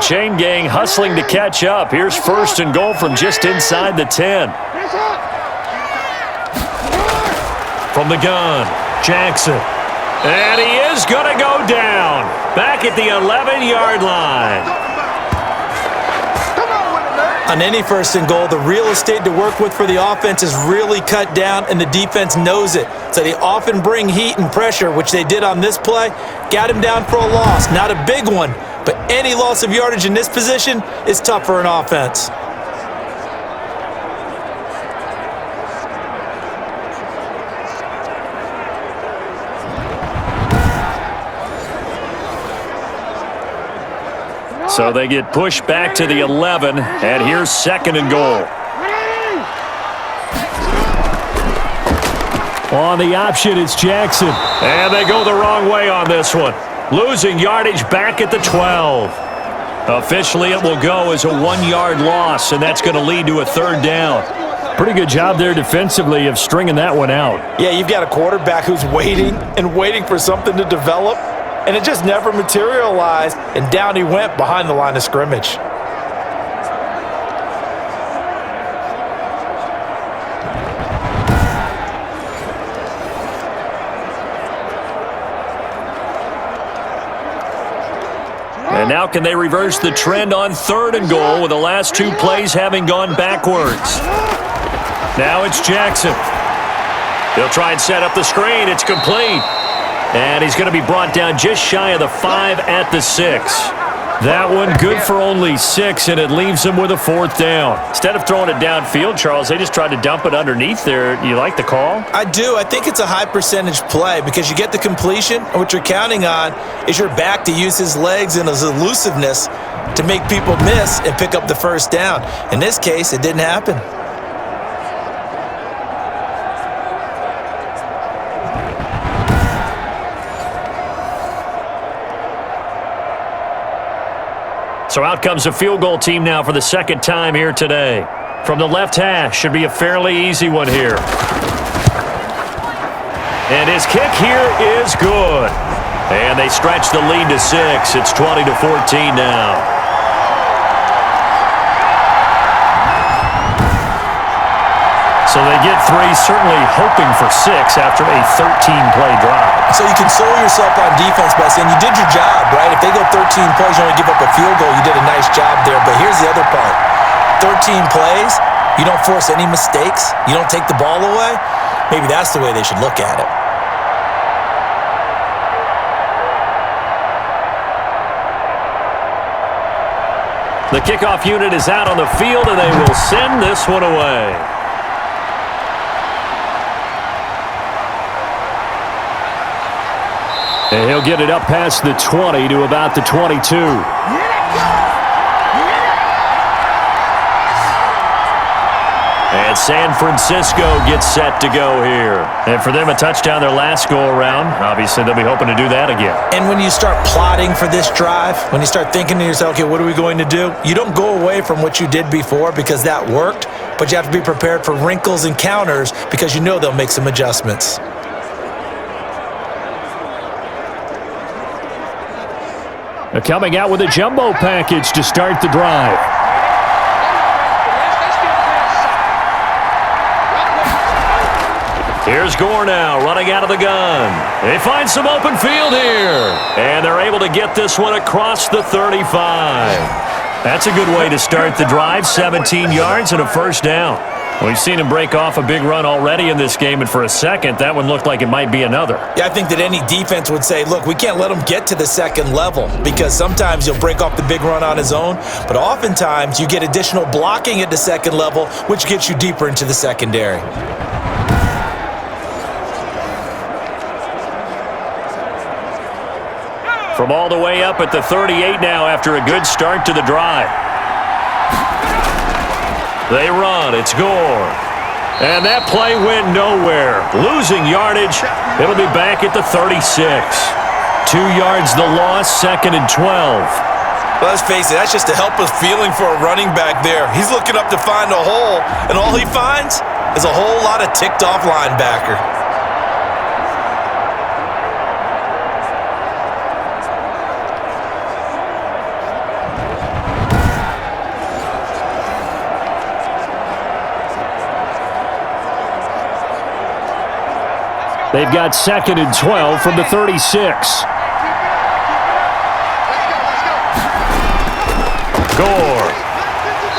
chain gang hustling to catch up. Here's first and goal from just inside the 10. From the gun, Jackson. And he is going to go down. Back at the 11-yard line. On any first and goal, the real estate to work with for the offense is really cut down, and the defense knows it. So they often bring heat and pressure, which they did on this play. Got him down for a loss. Not a big one, but any loss of yardage in this position is tough for an offense. So they get pushed back to the 11, and here's second and goal. On the option, it's Jackson. And they go the wrong way on this one. Losing yardage back at the 12. Officially, it will go as a 1-yard loss, and that's going to lead to a third down. Pretty good job there defensively of stringing that one out. Yeah, you've got a quarterback who's waiting and waiting for something to develop, and it just never materialized, and down he went behind the line of scrimmage. And now can they reverse the trend on third and goal with the last two plays having gone backwards? Now it's Jackson. He'll try and set up the screen. It's complete. And he's going to be brought down just shy of the 5 at the 6. That one good for only 6, and it leaves him with a fourth down. Instead of throwing it downfield, Charles, they just tried to dump it underneath there. You like the call? I do. I think it's a high percentage play because you get the completion, and what you're counting on is your back to use his legs and his elusiveness to make people miss and pick up the first down. In this case, it didn't happen. So out comes a field goal team now for the second time here today. From the left hash, should be a fairly easy one here. And his kick here is good. And they stretch the lead to 6. It's 20-14 now. So they get 3, certainly hoping for 6 after a 13-play drive. So you console yourself on defense by saying you did your job, right? If they go 13 plays, you only give up a field goal, you did a nice job there. But here's the other part. 13 plays, you don't force any mistakes, you don't take the ball away. Maybe that's the way they should look at it. The kickoff unit is out on the field, and they will send this one away. And he'll get it up past the 20 to about the 22. And San Francisco gets set to go here. And for them, a touchdown their last go-around. Obviously, they'll be hoping to do that again. And when you start plotting for this drive, when you start thinking to yourself, okay, what are we going to do? You don't go away from what you did before because that worked, but you have to be prepared for wrinkles and counters because you know they'll make some adjustments. They're coming out with a jumbo package to start the drive. Here's Gore now, running out of the gun. They find some open field here. And they're able to get this one across the 35. That's a good way to start the drive, 17 yards and a first down. We've seen him break off a big run already in this game, and for a second, that one looked like it might be another. Yeah, I think that any defense would say, look, we can't let him get to the second level because sometimes he'll break off the big run on his own, but oftentimes you get additional blocking at the second level, which gets you deeper into the secondary. From all the way up at the 38 now after a good start to the drive. They run. It's Gore. And that play went nowhere. Losing yardage. It'll be back at the 36. 2 yards the loss, second and 12. Well, let's face it, that's just a helpless feeling for a running back there. He's looking up to find a hole, and all he finds is a whole lot of ticked-off linebacker. They've got 2nd and 12 from the 36. Gore.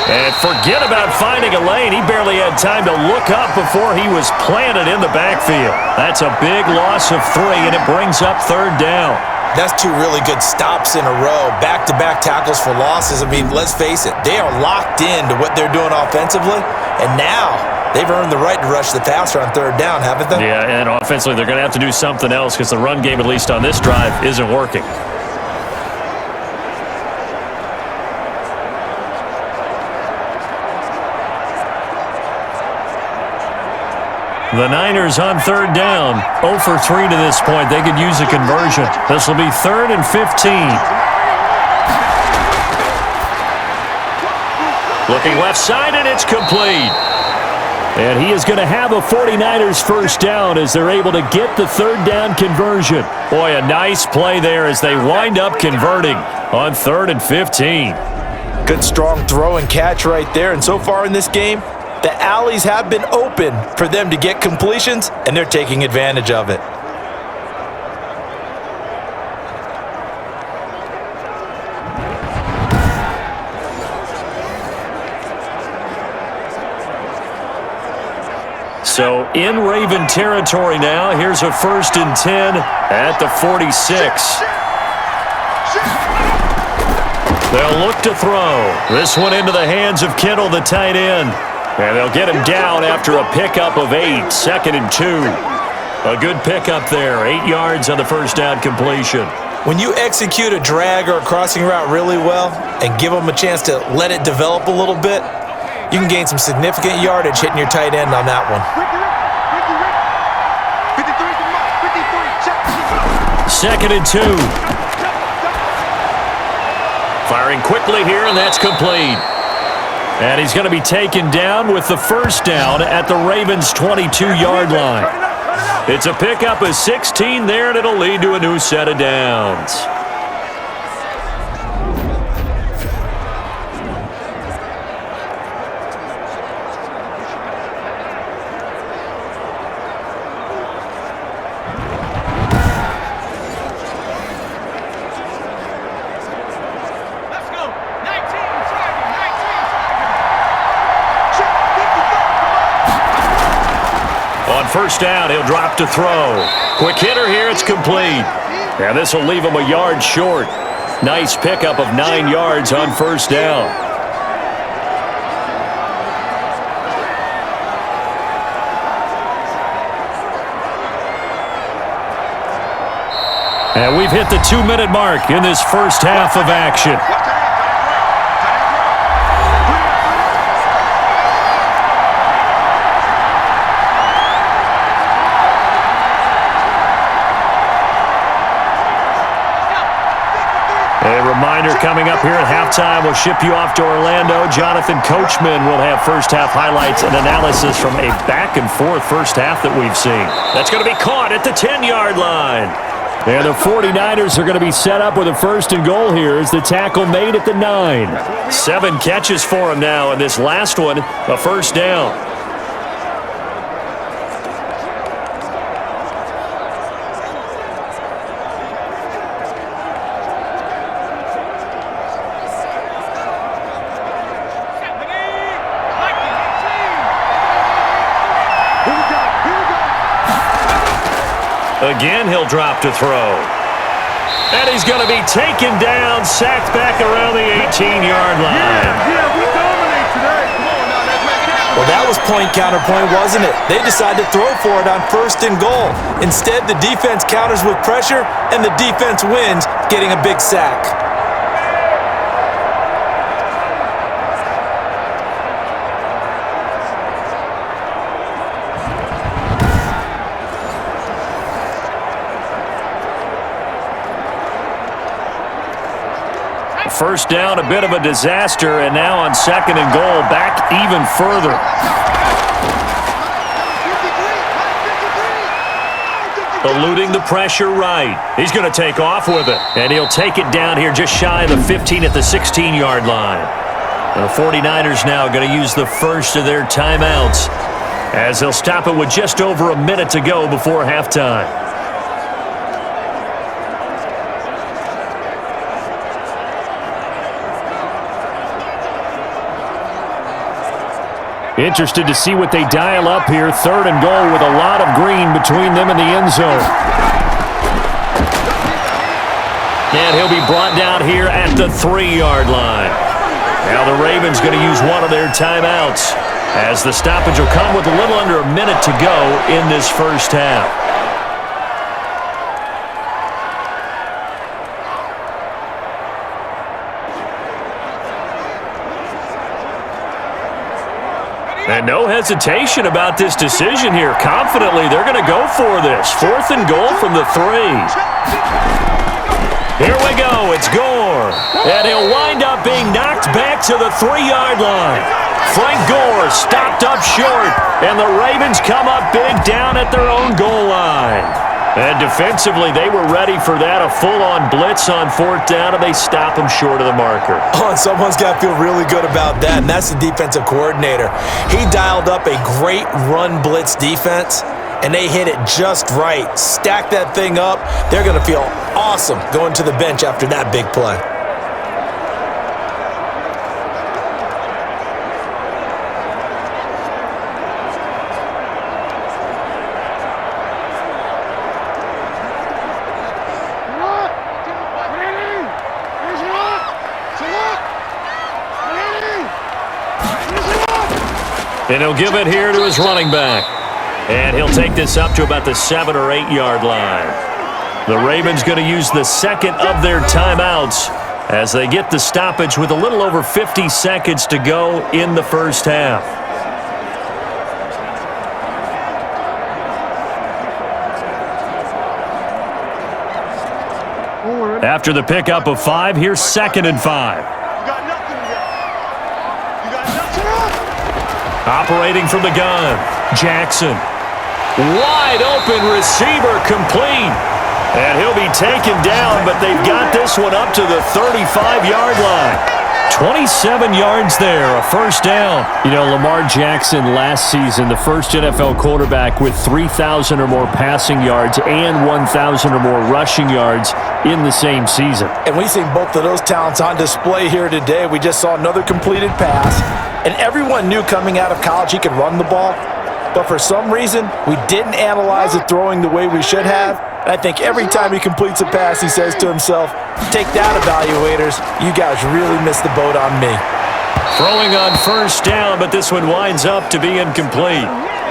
And forget about finding a lane. He barely had time to look up before he was planted in the backfield. That's a big loss of 3, and it brings up 3rd down. That's 2 really good stops in a row. Back-to-back tackles for losses. I mean, let's face it, they are locked into what they're doing offensively, and now they've earned the right to rush the passer on 3rd down, haven't they? Yeah, and offensively, they're going to have to do something else because the run game, at least on this drive, isn't working. The Niners on 3rd down. 0 for 3 to this point. They could use a conversion. This will be 3rd and 15. Looking left side, and it's complete. And he is going to have a 49ers first down as they're able to get the 3rd down conversion. Boy, a nice play there as they wind up converting on 3rd and 15. Good strong throw and catch right there. And so far in this game, the alleys have been open for them to get completions, and they're taking advantage of it. So in Raven territory now. Here's a 1st and 10 at the 46. They'll look to throw. This one into the hands of Kittle, the tight end. And they'll get him down after a pickup of 8, 2nd and 2. A good pickup there, 8 yards on the first down completion. When you execute a drag or a crossing route really well and give them a chance to let it develop a little bit, you can gain some significant yardage hitting your tight end on that one. 2nd and 2. Firing quickly here, and that's complete. And he's going to be taken down with the first down at the Ravens' 22-yard line. It's a pickup of 16 there, and it'll lead to a new set of downs. First down, he'll drop to throw. Quick hitter here, it's complete. And this will leave him a yard short. Nice pickup of 9 yards on first down. And we've hit the 2-minute mark in this first half of action. Reminder coming up here at halftime, we'll ship you off to Orlando. Jonathan Coachman will have first-half highlights and analysis from a back-and-forth first half that we've seen. That's going to be caught at the 10-yard line. And the 49ers are going to be set up with a 1st and goal here as the tackle made at the 9. 7 catches for him now, and this last one, a first down. Again, he'll drop to throw. And he's going to be taken down, sacked back around the 18-yard line. Yeah, we dominate today. Come on now, let's make it happen. Well, that was point counterpoint, wasn't it? They decided to throw for it on 1st and goal. Instead, the defense counters with pressure, and the defense wins, getting a big sack. First down, a bit of a disaster, and now on 2nd and goal, back even further. Eluding the pressure right. He's going to take off with it, and he'll take it down here just shy of the 15 at the 16-yard line. The 49ers now going to use the first of their timeouts as they'll stop it with just over a minute to go before halftime. Interested to see what they dial up here. 3rd and goal with a lot of green between them and the end zone. And he'll be brought down here at the 3-yard line. Now the Ravens going to use one of their timeouts, as the stoppage will come with a little under a minute to go in this first half. And no hesitation about this decision here. Confidently, they're going to go for this. 4th and goal from the 3. Here we go. It's Gore. And he'll wind up being knocked back to the 3-yard line. Frank Gore stopped up short, and the Ravens come up big down at their own goal line. And defensively, they were ready for that, a full-on blitz on 4th down, and they stop him short of the marker. Oh, and someone's got to feel really good about that, and that's the defensive coordinator. He dialed up a great run blitz defense, and they hit it just right. Stack that thing up. They're going to feel awesome going to the bench after that big play. And he'll give it here to his running back. And he'll take this up to about the 7 or 8 yard line. The Ravens going to use the second of their timeouts as they get the stoppage with a little over 50 seconds to go in the first half. After the pickup of 5, here's 2nd and 5. Operating from the gun, Jackson. Wide open receiver complete. And he'll be taken down, but they've got this one up to the 35-yard line. 27 yards there, a first down. You know, Lamar Jackson last season, the first NFL quarterback with 3,000 or more passing yards and 1,000 or more rushing yards in the same season. And we've seen both of those talents on display here today. We just saw another completed pass. And everyone knew coming out of college he could run the ball. But for some reason, we didn't analyze it throwing the way we should have. And I think every time he completes a pass, he says to himself, take that, evaluators. You guys really missed the boat on me. Throwing on first down, but this one winds up to be incomplete.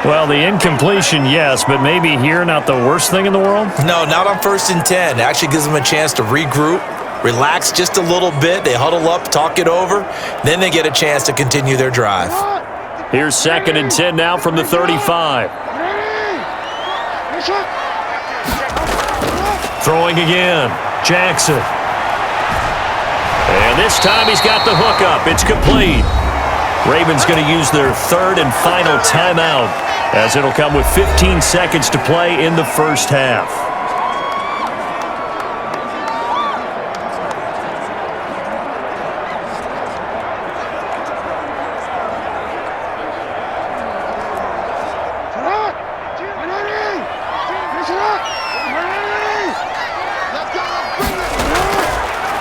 Well, the incompletion, yes, but maybe here not the worst thing in the world? No, not on 1st and 10. It actually gives them a chance to regroup, relax just a little bit. They huddle up, talk it over. Then they get a chance to continue their drive. Here's 2nd and 10 now from the 35. Throwing again, Jackson. And this time he's got the hook up. It's complete. Ravens going to use their 3rd and final timeout, as it'll come with 15 seconds to play in the first half.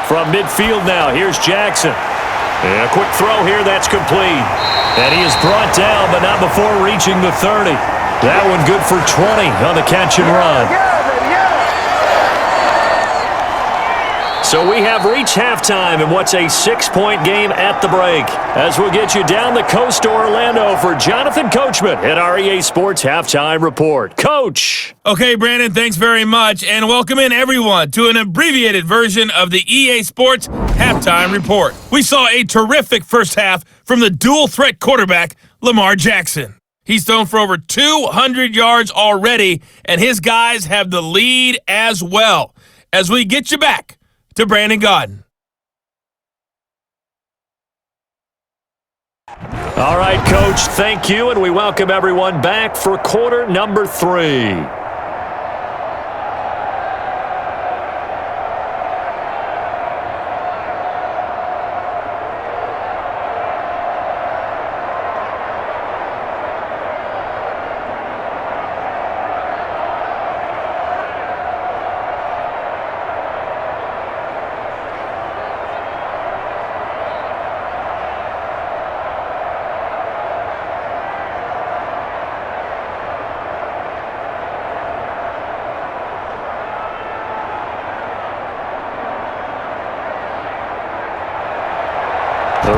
From midfield now, here's Jackson. And a quick throw here, that's complete. And he is brought down, but not before reaching the 30. That one good for 20 on the catch and run. So we have reached halftime in what's a 6-point game at the break, as we'll get you down the coast to Orlando for Jonathan Coachman at our EA Sports Halftime Report. Coach! Okay, Brandon, thanks very much, and welcome in everyone to an abbreviated version of the EA Sports Halftime Report. We saw a terrific first half from the dual-threat quarterback, Lamar Jackson. He's thrown for over 200 yards already, and his guys have the lead as well. As we get you back to Brandon Gaudin. All right, Coach, thank you, and we welcome everyone back for quarter number 3.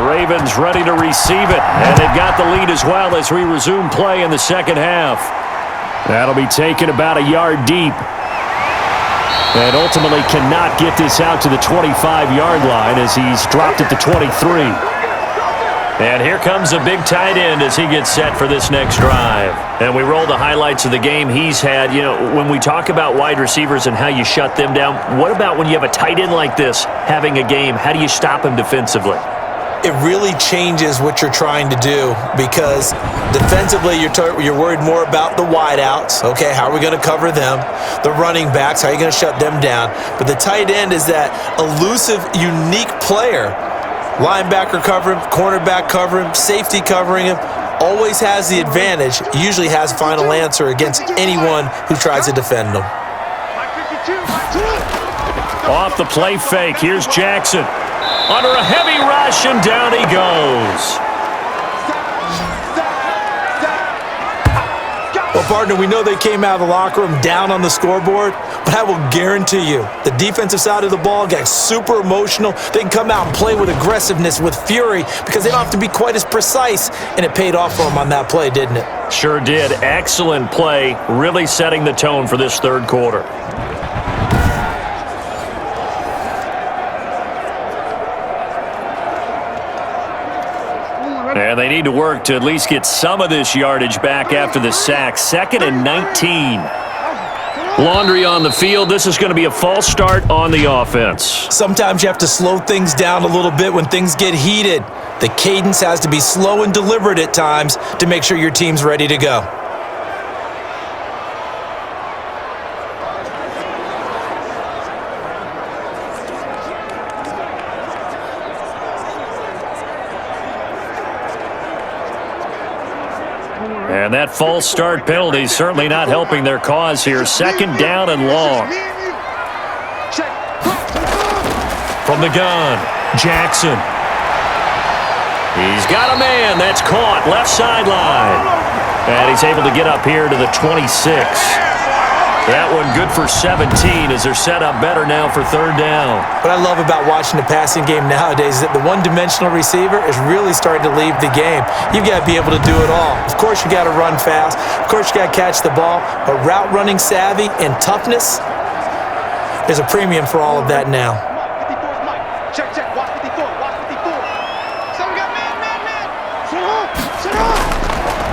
Ravens ready to receive it, and they've got the lead as well as we resume play in the second half. That'll be taken about a yard deep. And ultimately cannot get this out to the 25-yard line as he's dropped at the 23. And here comes a big tight end as he gets set for this next drive. And we roll the highlights of the game he's had. You know, when we talk about wide receivers and how you shut them down, what about when you have a tight end like this having a game? How do you stop him defensively? It really changes what you're trying to do because defensively you're worried more about the wideouts. Okay, how are we going to cover them? The running backs, how are you going to shut them down? But the tight end is that elusive, unique player. Linebacker cover him, cornerback cover him, safety covering him. Always has the advantage, usually has final answer against anyone who tries to defend him. Off the play fake, here's Jackson. Under a heavy rush, and down he goes. Well, partner, we know they came out of the locker room down on the scoreboard, but I will guarantee you the defensive side of the ball got super emotional. They can come out and play with aggressiveness, with fury, because they don't have to be quite as precise, and it paid off for them on that play, didn't it? Sure did. Excellent play, really setting the tone for this third quarter. And they need to work to at least get some of this yardage back after the sack. 2nd and 19. Laundry on the field. This is going to be a false start on the offense. Sometimes you have to slow things down a little bit when things get heated. The cadence has to be slow and deliberate at times to make sure your team's ready to go. And that false start penalty certainly not helping their cause here. 2nd down and long. From the gun, Jackson. He's got a man. That's caught. Left sideline. And he's able to get up here to the 26. That one good for 17 as they're set up better now for 3rd down. What I love about watching the passing game nowadays is that the one-dimensional receiver is really starting to leave the game. You've got to be able to do it all. Of course, you got to run fast. Of course, you got to catch the ball. But route running savvy and toughness, there's a premium for all of that now.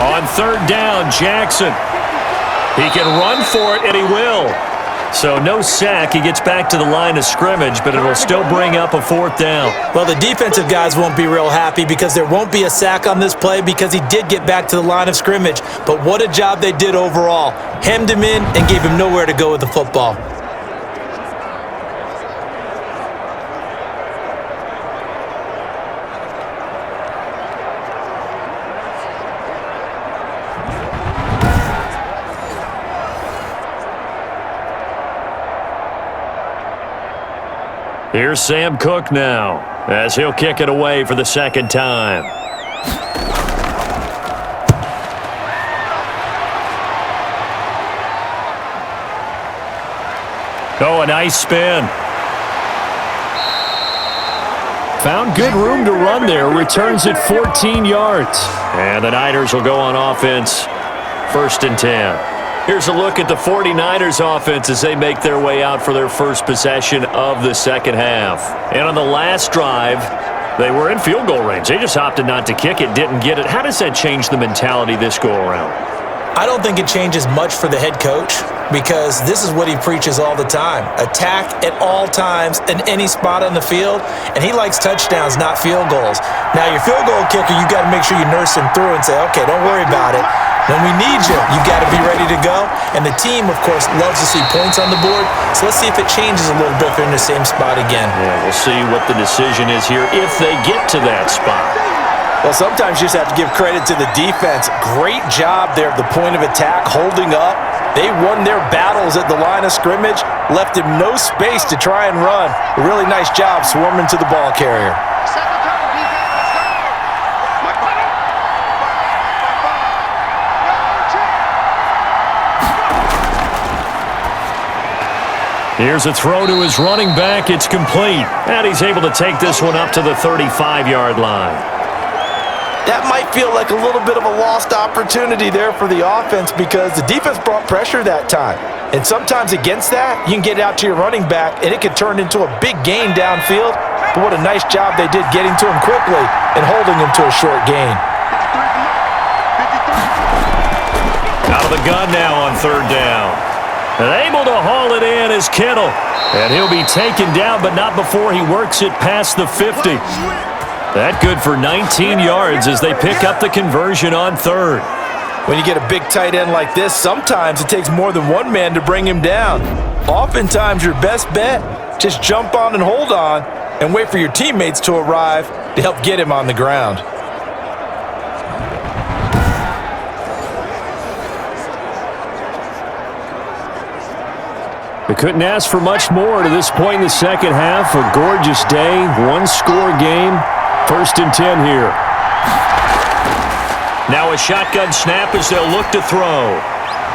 On 3rd down, Jackson. He can run for it, and he will. So no sack. He gets back to the line of scrimmage, but it'll still bring up a 4th down. Well, the defensive guys won't be real happy because there won't be a sack on this play because he did get back to the line of scrimmage. But what a job they did overall. Hemmed him in and gave him nowhere to go with the football. Here's Sam Cook now as he'll kick it away for the 2nd time. Oh, a nice spin. Found good room to run there. Returns it 14 yards. And the Niners will go on offense. 1st and 10. Here's a look at the 49ers offense as they make their way out for their first possession of the second half. And on the last drive, they were in field goal range. They just opted not to kick it, didn't get it. How does that change the mentality this go around? I don't think it changes much for the head coach because this is what he preaches all the time. Attack at all times in any spot on the field, and he likes touchdowns, not field goals. Now, your field goal kicker, you got to make sure you nurse him through and say, okay, don't worry about it. When we need you, you've got to be ready to go. And the team, of course, loves to see points on the board. So let's see if it changes a little bit if they're in the same spot again. Yeah, we'll see what the decision is here if they get to that spot. Well, sometimes you just have to give credit to the defense. Great job there at the point of attack, holding up. They won their battles at the line of scrimmage, left him no space to try and run. A really nice job swarming to the ball carrier. Here's a throw to his running back. It's complete. And he's able to take this one up to the 35-yard line. That might feel like a little bit of a lost opportunity there for the offense because the defense brought pressure that time. And sometimes against that, you can get out to your running back, and it could turn into a big gain downfield. But what a nice job they did getting to him quickly and holding him to a short gain. Out of the gun now on third down. And able to haul it in is Kittle. And he'll be taken down, but not before he works it past the 50. That good for 19 yards as they pick up the conversion on third. When you get a big tight end like this, sometimes it takes more than one man to bring him down. Oftentimes, your best bet, just jump on and hold on and wait for your teammates to arrive to help get him on the ground. They couldn't ask for much more to this point in the second half. A gorgeous day, one-score game. 1st and 10 here. Now a shotgun snap as they'll look to throw.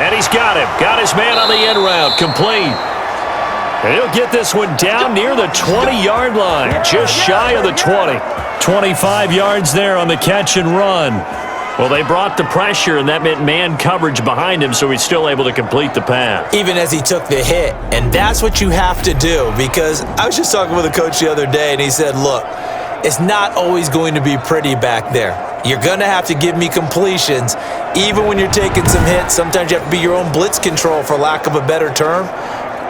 And he's got him. Got his man on the end route. Complete. And he'll get this one down near the 20-yard line. Just shy of the 20. 25 yards there on the catch and run. Well, they brought the pressure, and that meant man coverage behind him, so he's still able to complete the pass. Even as he took the hit. And that's what you have to do, because I was just talking with a coach the other day, and he said, look, it's not always going to be pretty back there. You're going to have to give me completions. Even when you're taking some hits, sometimes you have to be your own blitz control, for lack of a better term.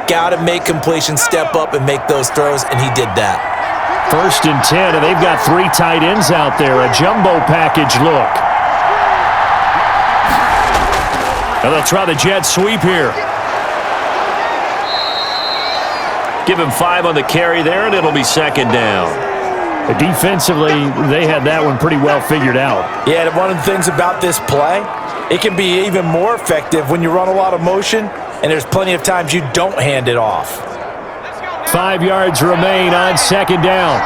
Got to make completions, step up, and make those throws, and he did that. 1st and 10, and they've got 3 tight ends out there. A jumbo package look. And they'll try the jet sweep here. Give him 5 on the carry there, and it'll be 2nd down. Defensively, they had that one pretty well figured out. Yeah, and one of the things about this play, it can be even more effective when you run a lot of motion, and there's plenty of times you don't hand it off. 5 yards remain on 2nd down.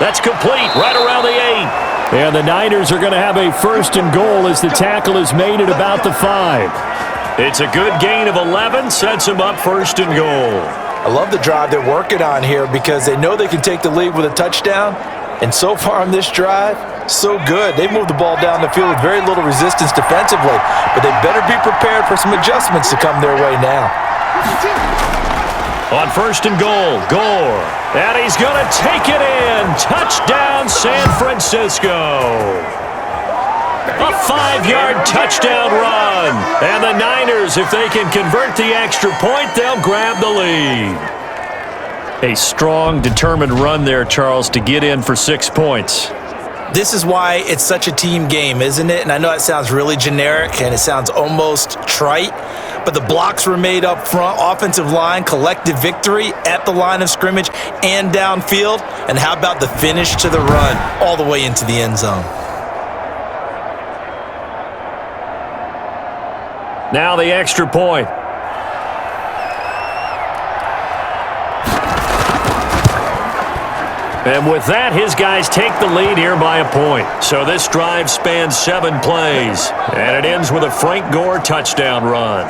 That's complete, right around the 8. And the Niners are going to have a 1st and goal as the tackle is made at about the 5. It's a good gain of 11, sets them up 1st and goal. I love the drive they're working on here because they know they can take the lead with a touchdown. And so far on this drive, so good. They've moved the ball down the field with very little resistance defensively, but they better be prepared for some adjustments to come their way now. On 1st and goal, Gore. And he's going to take it in. Touchdown, San Francisco. A 5-yard touchdown run. And the Niners, if they can convert the extra point, they'll grab the lead. A strong, determined run there, Charles, to get in for 6 points. This is why it's such a team game, isn't it? And I know it sounds really generic and it sounds almost trite, but the blocks were made up front, offensive line, collective victory at the line of scrimmage and downfield. And how about the finish to the run all the way into the end zone? Now the extra point. And with that, his guys take the lead here by a point. So this drive spans 7 plays. And it ends with a Frank Gore touchdown run.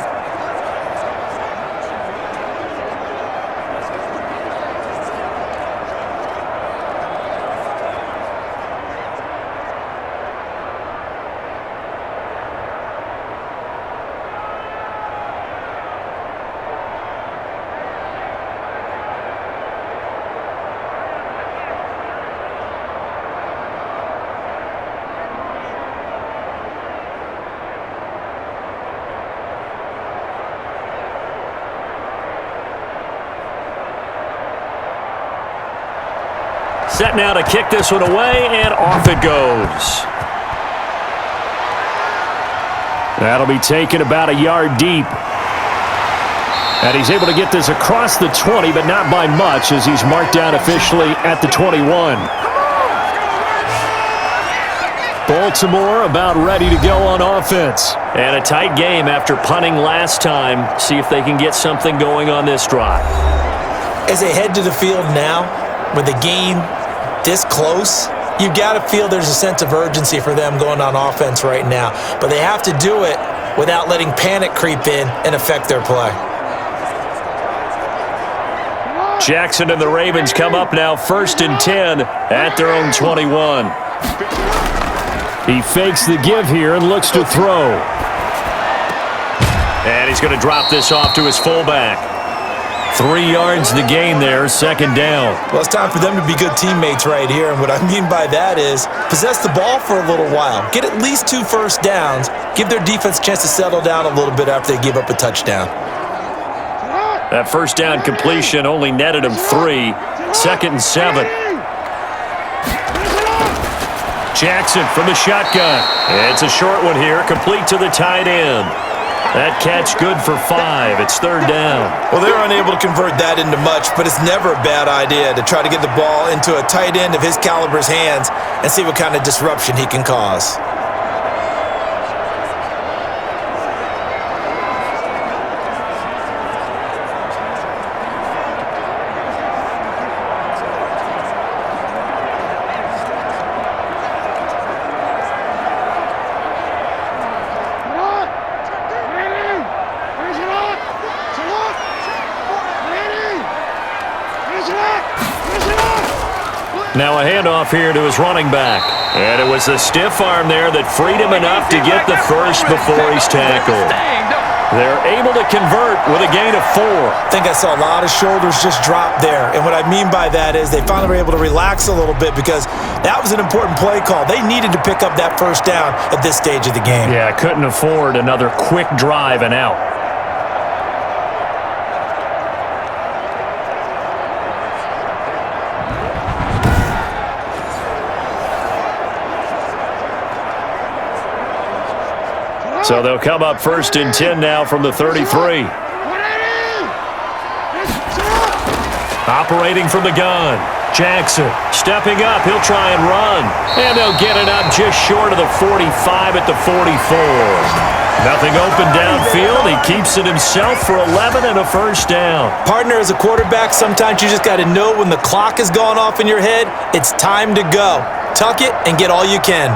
Set now to kick this one away, and off it goes. That'll be taken about a yard deep. And he's able to get this across the 20, but not by much, as he's marked down officially at the 21. Baltimore about ready to go on offense. And a tight game after punting last time. See if they can get something going on this drive. As they head to the field now, with the game this close, You've got to feel there's a sense of urgency for them going on offense right now. But they have to do it without letting panic creep in and affect their play. Jackson and the Ravens come up now 1st and 10 at their own 21. He fakes the give here and looks to throw. And he's going to drop this off to his fullback. 3 yards the gain there, 2nd down. Well, it's time for them to be good teammates right here. And what I mean by that is possess the ball for a little while. Get at least 2 first downs. Give their defense a chance to settle down a little bit after they give up a touchdown. That first down completion only netted him 3. 2nd and 7. Jackson from the shotgun. It's a short one here, complete to the tight end. That catch good for 5. It's 3rd down. Well, they're unable to convert that into much, but it's never a bad idea to try to get the ball into a tight end of his caliber's hands and see what kind of disruption he can cause. Now a handoff here to his running back. And it was the stiff arm there that freed him enough to get the first before he's tackled. They're able to convert with a gain of 4. I think I saw a lot of shoulders just drop there. And what I mean by that is they finally were able to relax a little bit because that was an important play call. They needed to pick up that first down at this stage of the game. Yeah, couldn't afford another quick drive and out. So they'll come up 1st and 10 now from the 33. Operating from the gun. Jackson stepping up. He'll try and run. And they'll get it up just short of the 45 at the 44. Nothing open downfield. He keeps it himself for 11 and a first down. Partner, as a quarterback, sometimes you just got to know when the clock has gone off in your head, it's time to go. Tuck it and get all you can.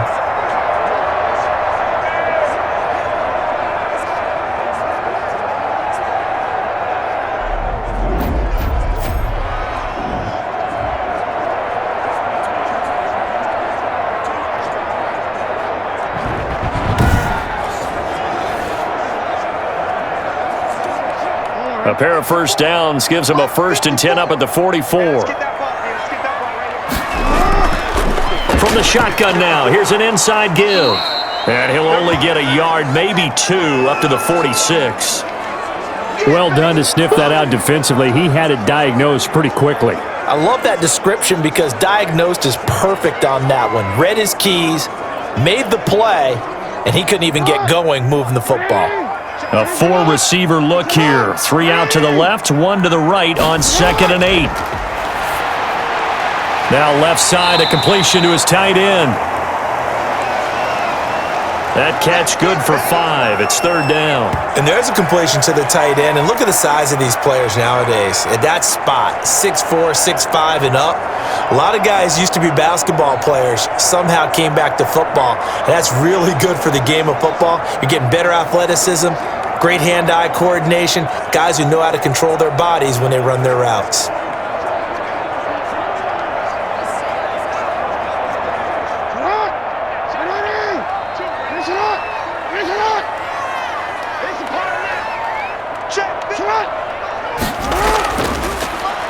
A pair of first downs gives him a 1st and 10 up at the 44. From the shotgun now, here's an inside give. And he'll only get a yard, maybe 2, up to the 46. Well done to sniff that out defensively. He had it diagnosed pretty quickly. I love that description because diagnosed is perfect on that one. Read his keys, made the play, and he couldn't even get going moving the football. A 4-receiver look here. 3 out to the left, 1 to the right on 2nd and 8. Now left side, a completion to his tight end. That catch good for 5. It's 3rd down. And there's a completion to the tight end. And look at the size of these players nowadays. At that spot, 6'4", 6'5", and up. A lot of guys used to be basketball players, somehow came back to football. And that's really good for the game of football. You're getting better athleticism, great hand-eye coordination, guys who know how to control their bodies when they run their routes.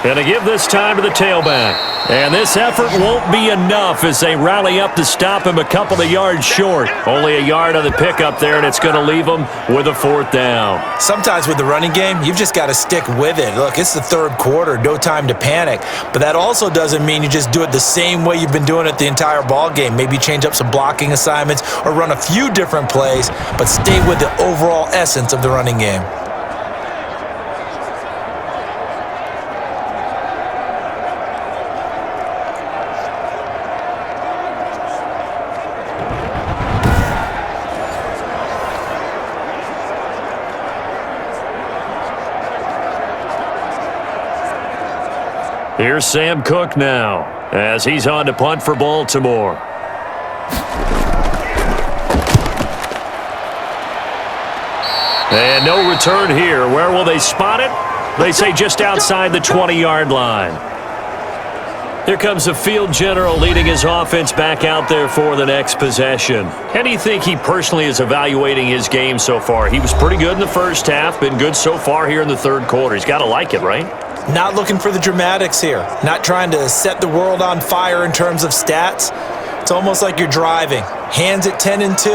And to give this time to the tailback. And this effort won't be enough as they rally up to stop him a couple of yards short. Only a yard on the pickup there, and it's going to leave him with a 4th down. Sometimes with the running game, you've just got to stick with it. Look, it's the 3rd quarter, no time to panic. But that also doesn't mean you just do it the same way you've been doing it the entire ball game. Maybe change up some blocking assignments or run a few different plays, but stay with the overall essence of the running game. Here's Sam Cook now as he's on to punt for Baltimore. And no return here. Where will they spot it? They say just outside the 20-yard line. Here comes the field general leading his offense back out there for the next possession. How do you think he personally is evaluating his game so far? He was pretty good in the first half, been good so far here in the third quarter. He's got to like it, right? Not looking for the dramatics here. Not trying to set the world on fire in terms of stats. It's almost like you're driving. Hands at 10 and 2,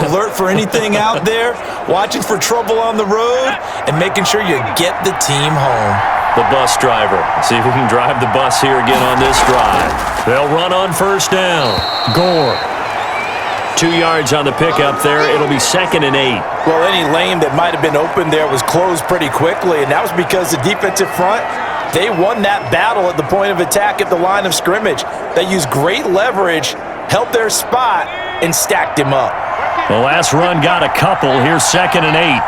alert for anything out there, watching for trouble on the road, and making sure you get the team home. The bus driver. See if we can drive the bus here again on this drive. They'll run on first down. Gore. 2 yards on the pickup there. It'll be 2nd and 8. Well, any lane that might have been open there was closed pretty quickly, and that was because the defensive front, they won that battle at the point of attack at the line of scrimmage. They used great leverage, held their spot, and stacked him up. The last run got a couple. Here's 2nd and 8.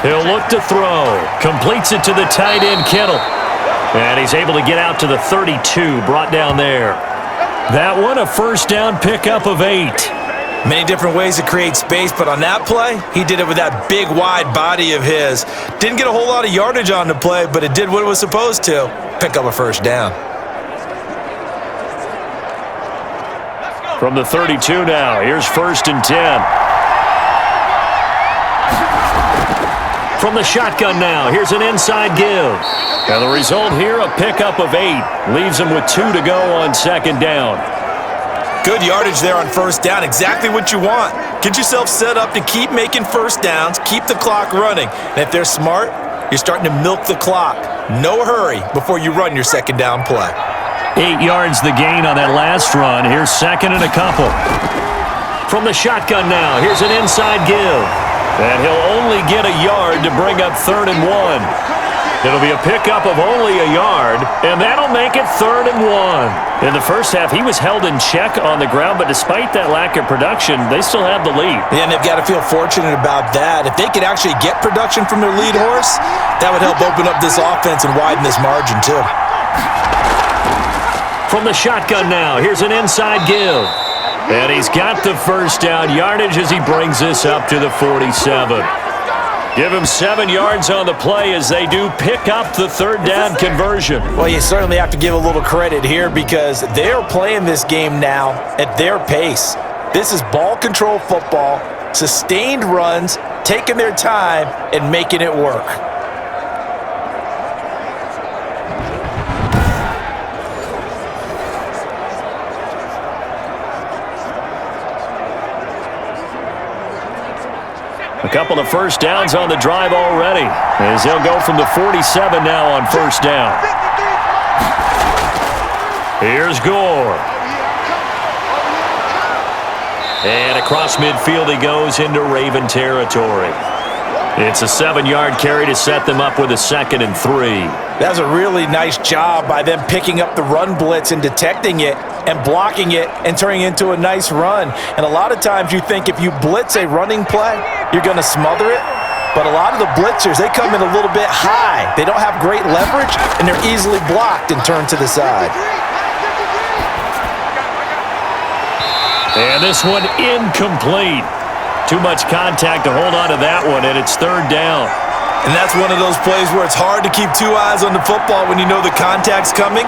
He'll look to throw. Completes it to the tight end, Kittle. And he's able to get out to the 32, brought down there. That one, a first down pickup of 8. Many different ways to create space, but on that play, he did it with that big, wide body of his. Didn't get a whole lot of yardage on the play, but it did what it was supposed to. Pick up a first down. From the 32 now, here's 1st and 10. From the shotgun now, here's an inside give. And the result here, a pickup of 8. Leaves him with 2 to go on 2nd down. Good yardage there on first down. Exactly what you want. Get yourself set up to keep making first downs, keep the clock running. And if they're smart, you're starting to milk the clock. No hurry before you run your 2nd down play. 8 yards the gain on that last run. Here's 2nd and a couple. From the shotgun now, here's an inside give. And he'll only get a yard to bring up 3rd and 1. It'll be a pickup of only a yard, and that'll make it 3rd and 1. In the first half, he was held in check on the ground, but despite that lack of production, they still have the lead. Yeah, and they've got to feel fortunate about that. If they could actually get production from their lead horse, that would help open up this offense and widen this margin, too. From the shotgun now, here's an inside give. And he's got the first down yardage as he brings this up to the 47. Give him 7 yards on the play as they do pick up the 3rd down conversion. Well, you certainly have to give a little credit here because they're playing this game now at their pace. This is ball control football, sustained runs, taking their time, and making it work. A couple of first downs on the drive already as they'll go from the 47 now on first down. Here's Gore. And across midfield he goes into Raven territory. It's a 7-yard carry to set them up with a 2nd and 3. That was a really nice job by them picking up the run blitz and detecting it and blocking it and turning it into a nice run. And a lot of times you think if you blitz a running play, you're going to smother it. But a lot of the blitzers, they come in a little bit high. They don't have great leverage, and they're easily blocked and turned to the side. And this one incomplete. Too much contact to hold on to that one, and it's 3rd down. And that's one of those plays where it's hard to keep 2 eyes on the football when you know the contact's coming,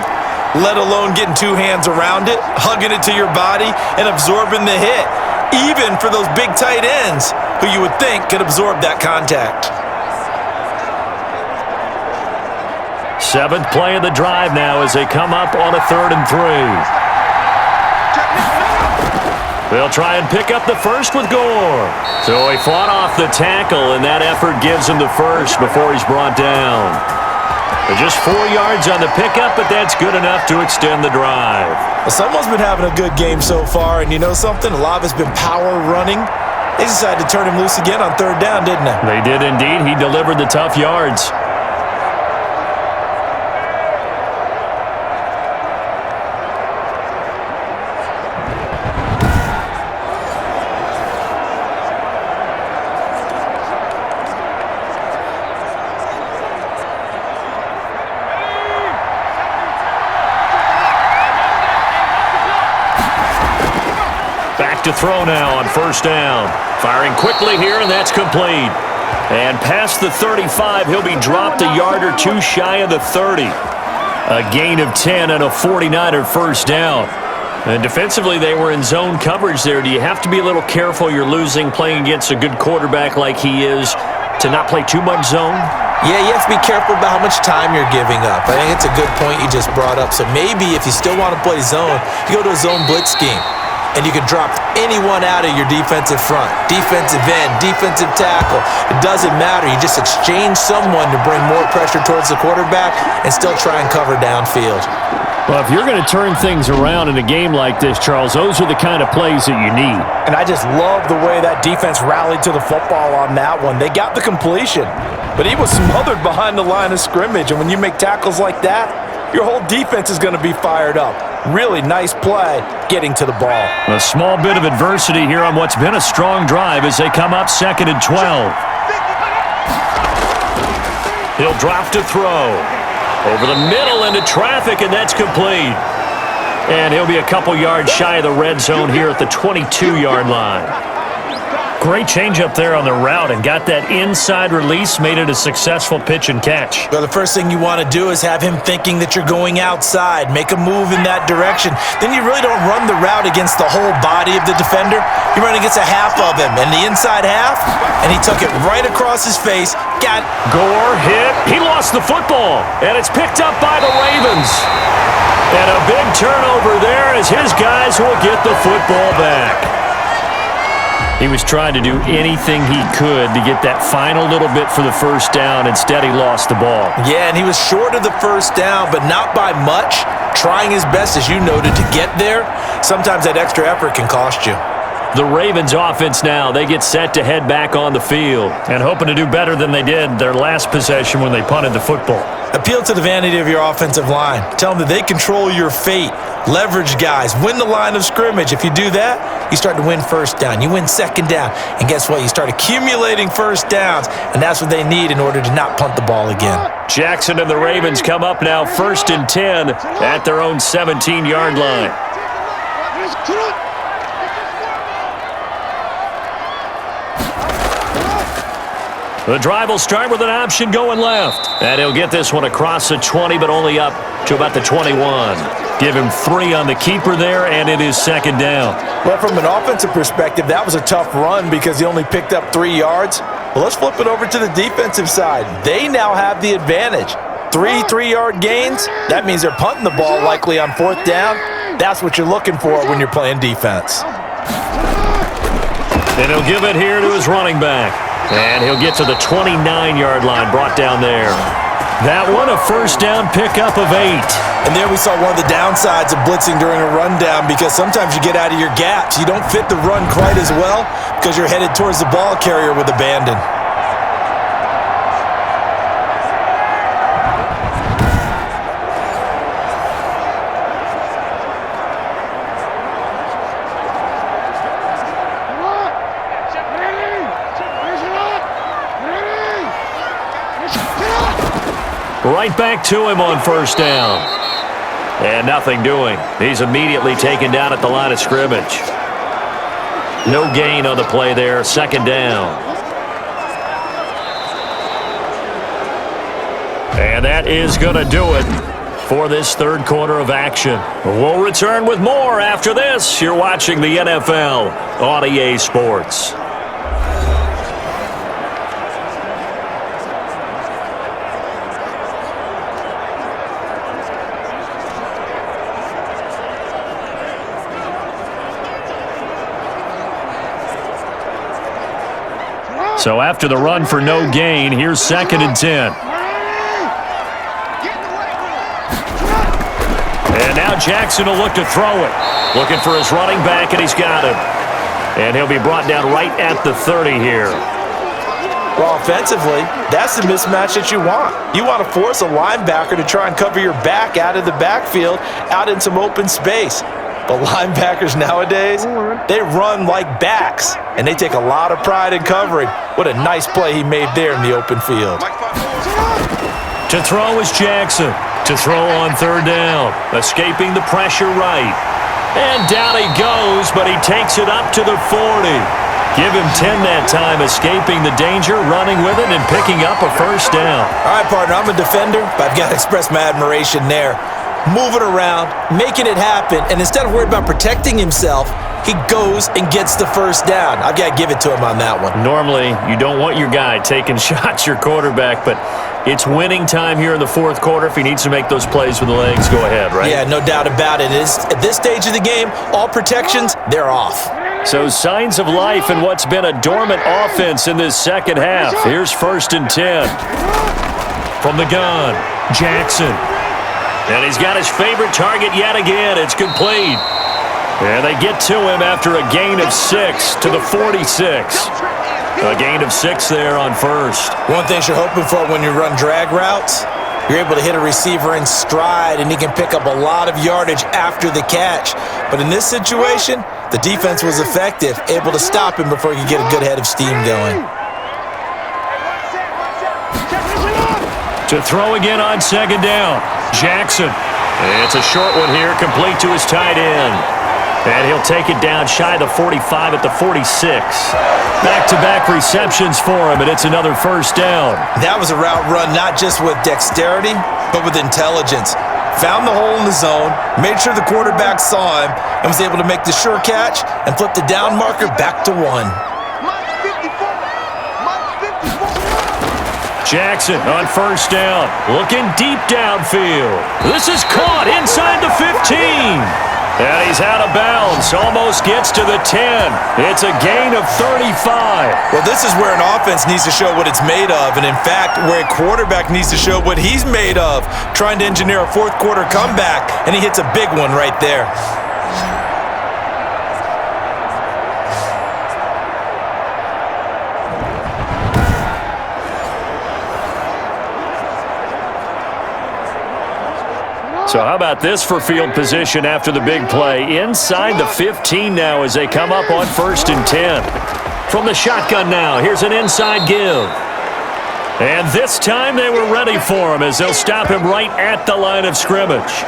let alone getting 2 hands around it, hugging it to your body, and absorbing the hit, even for those big tight ends who you would think could absorb that contact. 7th play of the drive now as they come up on a 3rd and 3. They'll try and pick up the first with Gore. So he fought off the tackle, and that effort gives him the first before he's brought down. Just 4 yards on the pickup, but that's good enough to extend the drive. Well, someone's been having a good game so far, and you know something? A lot of it's been power running. They decided to turn him loose again on 3rd down, didn't they? They did indeed. He delivered the tough yards. to throw now on first down. Firing quickly here, and that's complete. And past the 35, he'll be dropped a yard or two shy of the 30. A gain of 10 and a 49er first down. And defensively, they were in zone coverage there. Do you have to be a little careful you're losing playing against a good quarterback like he is to not play too much zone? Yeah, you have to be careful about how much time you're giving up. I think it's a good point you just brought up. So maybe if you still want to play zone, you go to a zone blitz scheme. And you can drop anyone out of your defensive front, defensive end, defensive tackle. It doesn't matter. You just exchange someone to bring more pressure towards the quarterback and still try and cover downfield. Well, if you're going to turn things around in a game like this, Charles, those are the kind of plays that you need. And I just love the way that defense rallied to the football on that one. They got the completion, but he was smothered behind the line of scrimmage. And when you make tackles like that, your whole defense is going to be fired up. Really nice play getting to the ball. A small bit of adversity here on what's been a strong drive as they come up 2nd and 12. He'll drop to throw. Over the middle into traffic, and that's complete. And he'll be a couple yards shy of the red zone here at the 22-yard line. Great change up there on the route and got that inside release, made it a successful pitch and catch. Well, the first thing you want to do is have him thinking that you're going outside, make a move in that direction. Then you really don't run the route against the whole body of the defender. You run against a half of him, and the inside half, and he took it right across his face. Gore hit. He lost the football, and it's picked up by the Ravens. And a big turnover there as his guys will get the football back. He was trying to do anything he could to get that final little bit for the first down. Instead, he lost the ball. Yeah, and he was short of the first down, but not by much. Trying his best, as you noted, to get there. Sometimes that extra effort can cost you. The Ravens offense now, they get set to head back on the field and hoping to do better than they did their last possession when they punted the football. Appeal to the vanity of your offensive line. Tell them that they control your fate. Leverage guys. Win the line of scrimmage. If you do that, you start to win first down. You win second down. And guess what? You start accumulating first downs, and that's what they need in order to not punt the ball again. Jackson and the Ravens come up now 1st and 10 at their own 17-yard line. The drive will start with an option going left. And he'll get this one across the 20, but only up to about the 21. Give him 3 on the keeper there, and it is 2nd down. Well, from an offensive perspective, that was a tough run because he only picked up 3 yards. Well, let's flip it over to the defensive side. They now have the advantage. 3 3-yard gains. That means they're punting the ball likely on 4th down. That's what you're looking for when you're playing defense. And he'll give it here to his running back. And he'll get to the 29-yard line, brought down there. That one, a first down pickup of 8. And there we saw one of the downsides of blitzing during a rundown because sometimes you get out of your gaps. You don't fit the run quite as well because you're headed towards the ball carrier with abandon. Right back to him on first down. And nothing doing. He's immediately taken down at the line of scrimmage. No gain on the play there. 2nd down. And that is going to do it for this 3rd quarter of action. We'll return with more after this. You're watching the NFL on EA Sports. So after the run for no gain, here's 2nd and 10. And now Jackson will look to throw it. Looking for his running back, and he's got him. And he'll be brought down right at the 30 here. Well, offensively, that's the mismatch that you want. You want to force a linebacker to try and cover your back out of the backfield, out in some open space. But linebackers nowadays, they run like backs, and they take a lot of pride in covering. What a nice play he made there in the open field. To throw is Jackson. To throw on 3rd down. Escaping the pressure right. And down he goes, but he takes it up to the 40. Give him 10 that time, escaping the danger, running with it, and picking up a first down. All right, partner, I'm a defender, but I've got to express my admiration there. Moving around, making it happen, and instead of worried about protecting himself, he goes and gets the first down. I've got to give it to him on that one. Normally, you don't want your guy taking shots, your quarterback, but it's winning time here in the fourth quarter. If he needs to make those plays with the legs, go ahead, right? Yeah, no doubt about it. At this stage of the game, all protections, they're off. So signs of life in what's been a dormant offense in this second half. Here's 1st and 10. From the gun, Jackson. And he's got his favorite target yet again. It's complete. And they get to him after a gain of 6 to the 46. A gain of 6 there on first. One thing you're hoping for when you run drag routes, you're able to hit a receiver in stride, and he can pick up a lot of yardage after the catch. But in this situation, the defense was effective, able to stop him before he could get a good head of steam going. To throw again on 2nd down, Jackson. It's a short one here, complete to his tight end. And he'll take it down shy of the 45 at the 46. Back-to-back receptions for him, and it's another first down. That was a route run not just with dexterity, but with intelligence. Found the hole in the zone, made sure the quarterback saw him, and was able to make the sure catch and flip the down marker back to 1. Jackson on first down, looking deep downfield. This is caught inside the 15. And he's out of bounds, almost gets to the 10. It's a gain of 35. Well, this is where an offense needs to show what it's made of, and in fact, where a quarterback needs to show what he's made of, trying to engineer a fourth quarter comeback, and he hits a big one right there. So how about this for field position after the big play? Inside the 15 now as they come up on 1st and 10. From the shotgun now, here's an inside give. And this time they were ready for him as they'll stop him right at the line of scrimmage.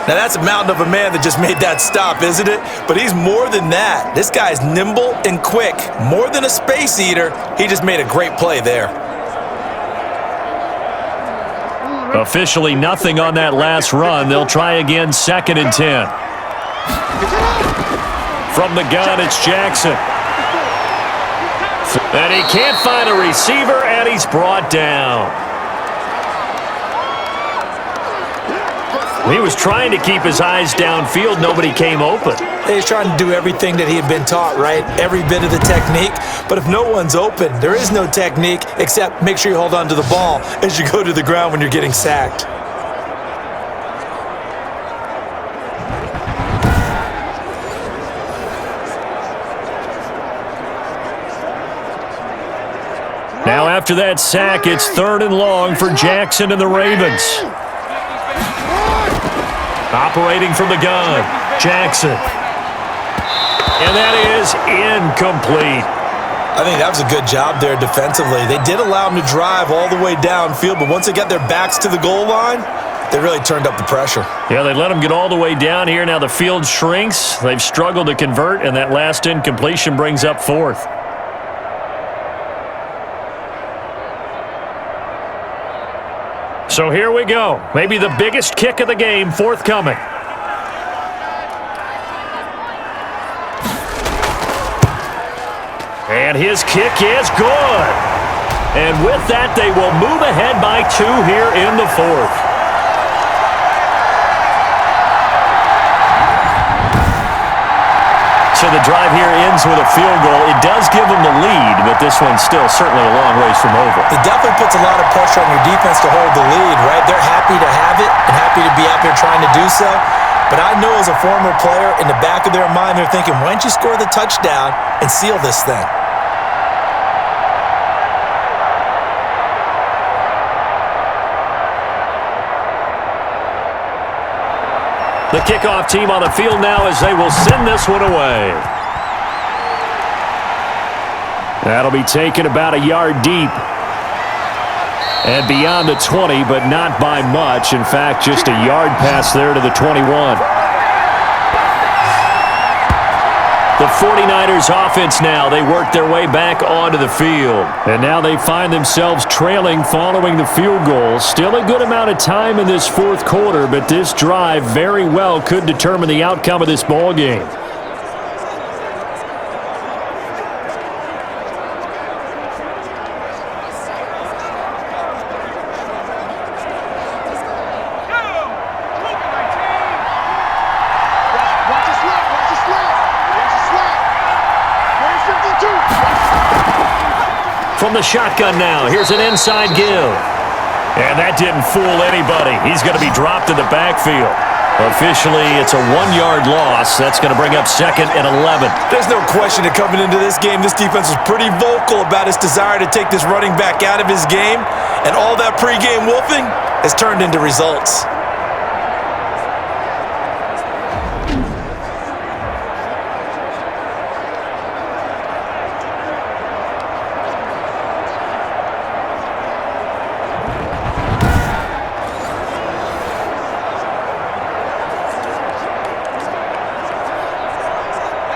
Now that's a mountain of a man that just made that stop, isn't it? But he's more than that. This guy's nimble and quick. More than a space eater, he just made a great play there. Officially nothing on that last run. They'll try again 2nd and 10. From the gun, it's Jackson. And he can't find a receiver, and he's brought down. He was trying to keep his eyes downfield. Nobody came open. He's trying to do everything that he had been taught, right? Every bit of the technique. But if no one's open, there is no technique except make sure you hold on to the ball as you go to the ground when you're getting sacked. Now after that sack, it's 3rd and long for Jackson and the Ravens. Operating from the gun, Jackson. And that is incomplete. I think that was a good job there defensively. They did allow him to drive all the way downfield, but once they got their backs to the goal line, they really turned up the pressure. Yeah, they let him get all the way down here. Now the field shrinks. They've struggled to convert, and that last incompletion brings up 4th. So here we go. Maybe the biggest kick of the game forthcoming. And his kick is good. And with that, they will move ahead by 2 here in the 4th. So the drive here ends with a field goal. It does give them the lead, but this one's still certainly a long ways from over. It definitely puts a lot of pressure on your defense to hold the lead, right? They're happy to have it and happy to be out there trying to do so. But I know as a former player, in the back of their mind, they're thinking, why don't you score the touchdown and seal this thing? The kickoff team on the field now as they will send this one away. That'll be taken about a yard deep. And beyond the 20, but not by much. In fact, just a yard pass there to the 21. The 49ers offense now, they work their way back onto the field. And now they find themselves trailing following the field goal. Still a good amount of time in this fourth quarter, but this drive very well could determine the outcome of this ball game. From the shotgun now, here's an inside give. And that didn't fool anybody. He's going to be dropped in the backfield. Officially, it's a 1-yard loss. That's going to bring up 2nd and 11. There's no question that coming into this game, this defense was pretty vocal about its desire to take this running back out of his game. And all that pregame wolfing has turned into results.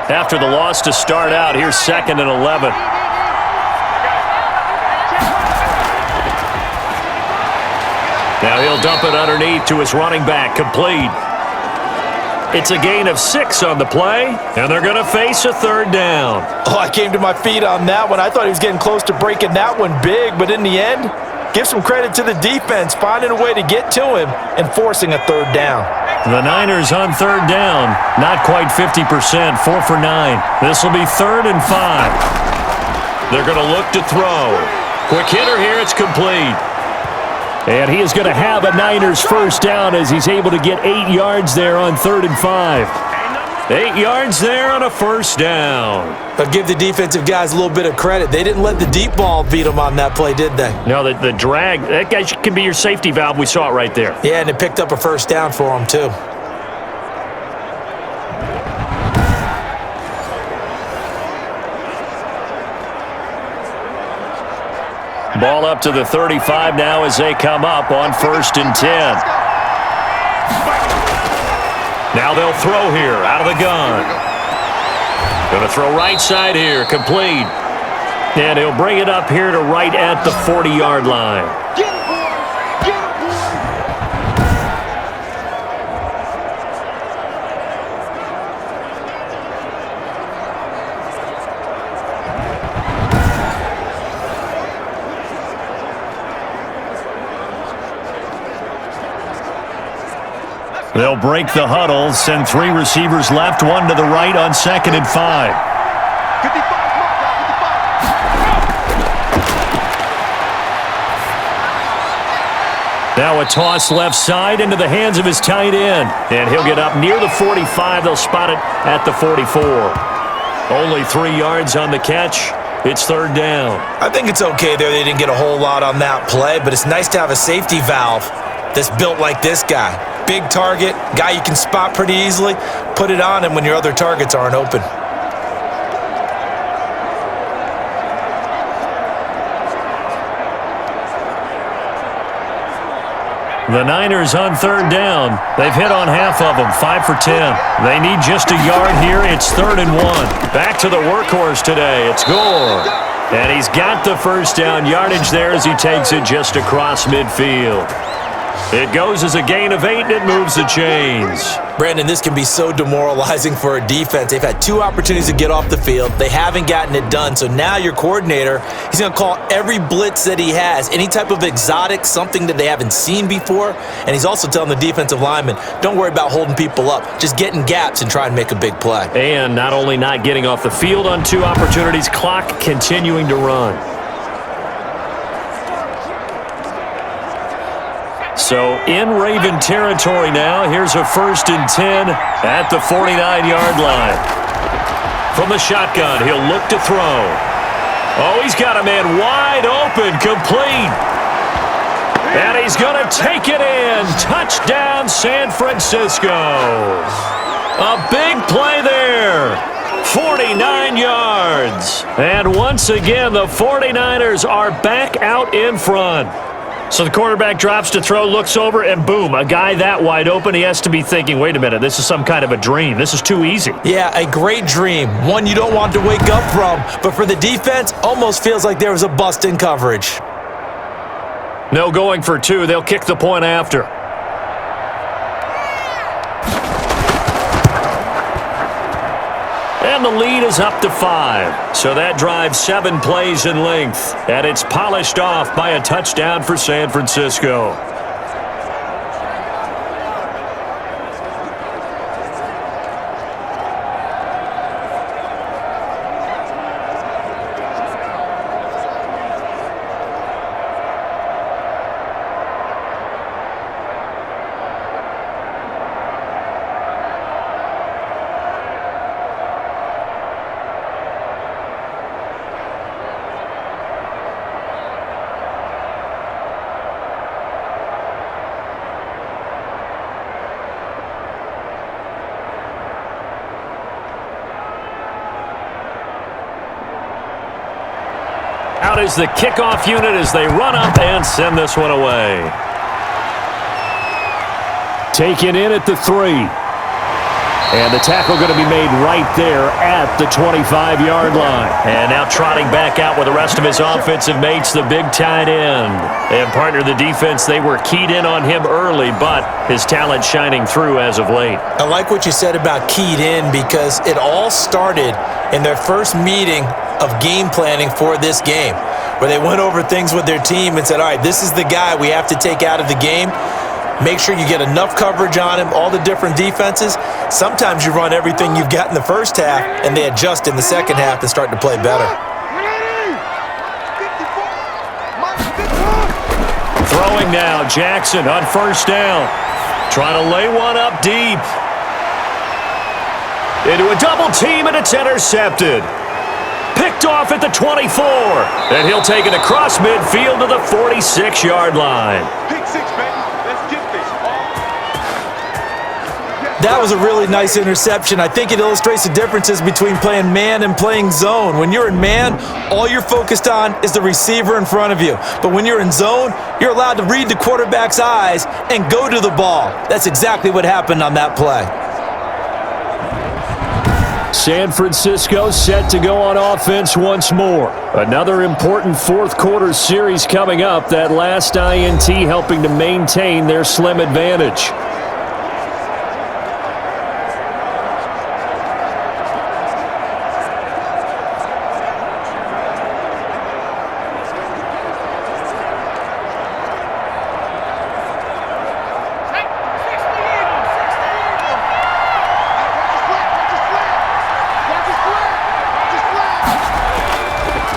After the loss to start out, here's 2nd and 11. Now he'll dump it underneath to his running back, complete. It's a gain of 6 on the play, and they're going to face a 3rd down. Oh, I came to my feet on that one. I thought he was getting close to breaking that one big, but in the end, give some credit to the defense, finding a way to get to him and forcing a 3rd down. The Niners on 3rd down, not quite 50%, 4 for 9. This will be 3rd and 5. They're going to look to throw. Quick hitter here, it's complete. And he is going to have a Niners 1st down as he's able to get 8 yards there on 3rd and 5. 8 yards there on a 1st down. But give the defensive guys a little bit of credit. They didn't let the deep ball beat them on that play, did they? No, the drag, that guy can be your safety valve. We saw it right there. Yeah, and it picked up a 1st down for them, too. Ball up to the 35 now as they come up on 1st and 10. Now they'll throw here out of the gun. Going to throw right side here, complete. And he'll bring it up here to right at the 40-yard line. They'll break the huddle, send 3 receivers left, 1 to the right on 2nd and 5. Now a toss left side into the hands of his tight end. And he'll get up near the 45. They'll spot it at the 44. Only 3 yards on the catch. It's 3rd down. I think it's okay there. They didn't get a whole lot on that play, but it's nice to have a safety valve that's built like this guy. Big target, guy you can spot pretty easily. Put it on him when your other targets aren't open. The Niners on 3rd down. They've hit on half of them, 5 for 10. They need just a yard here. It's 3rd and 1. Back to the workhorse today. It's Gore. And he's got the 1st down yardage there as he takes it just across midfield. It goes as a gain of 8, and it moves the chains. Brandon, this can be so demoralizing for a defense. They've had 2 opportunities to get off the field. They haven't gotten it done. So now your coordinator, he's going to call every blitz that he has, any type of exotic, something that they haven't seen before. And he's also telling the defensive linemen, don't worry about holding people up. Just get in gaps and try and make a big play. And not only not getting off the field on 2 opportunities, clock continuing to run. So in Raven territory now, here's a 1st and 10 at the 49-yard line. From the shotgun, he'll look to throw. Oh, he's got a man wide open, complete. And he's going to take it in. Touchdown, San Francisco. A big play there. 49 yards. And once again, the 49ers are back out in front. So the quarterback drops to throw, looks over, and boom, a guy that wide open, he has to be thinking, wait a minute, this is some kind of a dream. This is too easy. Yeah, a great dream. One you don't want to wake up from. But for the defense, almost feels like there was a bust in coverage. No going for two. They'll kick the point after. And the lead is up to 5. So that drives 7 plays in length. And it's polished off by a touchdown for San Francisco. Out is the kickoff unit as they run up and send this one away. Taken in at the 3. And the tackle going to be made right there at the 25-yard line. And now trotting back out with the rest of his offensive mates, the big tight end. And partner, the defense, they were keyed in on him early, but his talent shining through as of late. I like what you said about keyed in because it all started in their first meeting of game planning for this game, where they went over things with their team and said, all right, this is the guy we have to take out of the game. Make sure you get enough coverage on him, all the different defenses. Sometimes you run everything you've got in the first half, and they adjust in the second half and start to play better. Throwing now, Jackson on first down. Trying to lay one up deep. Into a double team, and it's intercepted. Picked off at the 24. And he'll take it across midfield to the 46-yard line. Pick 6, baby. Let's get this. That was a really nice interception. I think it illustrates the differences between playing man and playing zone. When you're in man, all you're focused on is the receiver in front of you. But when you're in zone, you're allowed to read the quarterback's eyes and go to the ball. That's exactly what happened on that play. San Francisco set to go on offense once more. Another important fourth quarter series coming up. That last INT helping to maintain their slim advantage.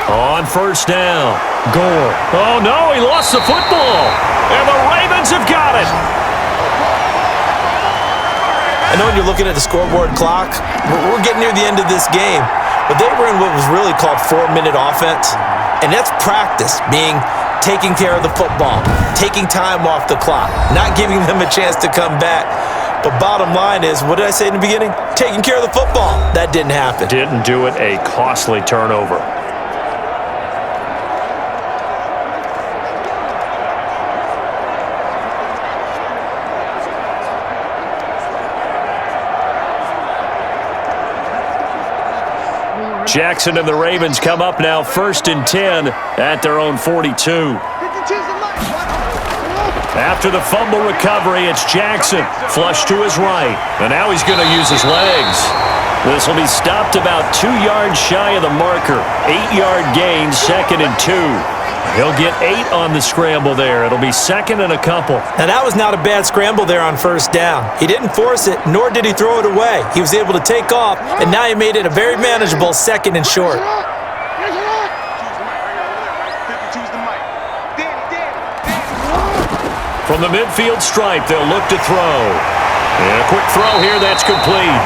On first down, Gore. Oh, no, he lost the football. And the Ravens have got it. I know when you're looking at the scoreboard clock, we're getting near the end of this game, but they were in what was really called 4-minute offense, and that's practice, being taking care of the football, taking time off the clock, not giving them a chance to come back. But bottom line is, what did I say in the beginning? Taking care of the football. That didn't happen. Didn't do it, a costly turnover. Jackson and the Ravens come up now 1st and 10 at their own 42. After the fumble recovery, it's Jackson. Flush to his right. And now he's going to use his legs. This will be stopped about 2 yards shy of the marker. 8-yard gain, 2nd and 2. He'll get 8 on the scramble there. It'll be 2nd and a couple. Now, that was not a bad scramble there on first down. He didn't force it, nor did he throw it away. He was able to take off, and now he made it a very manageable 2nd and short. From the midfield stripe, they'll look to throw. And a quick throw here, that's complete.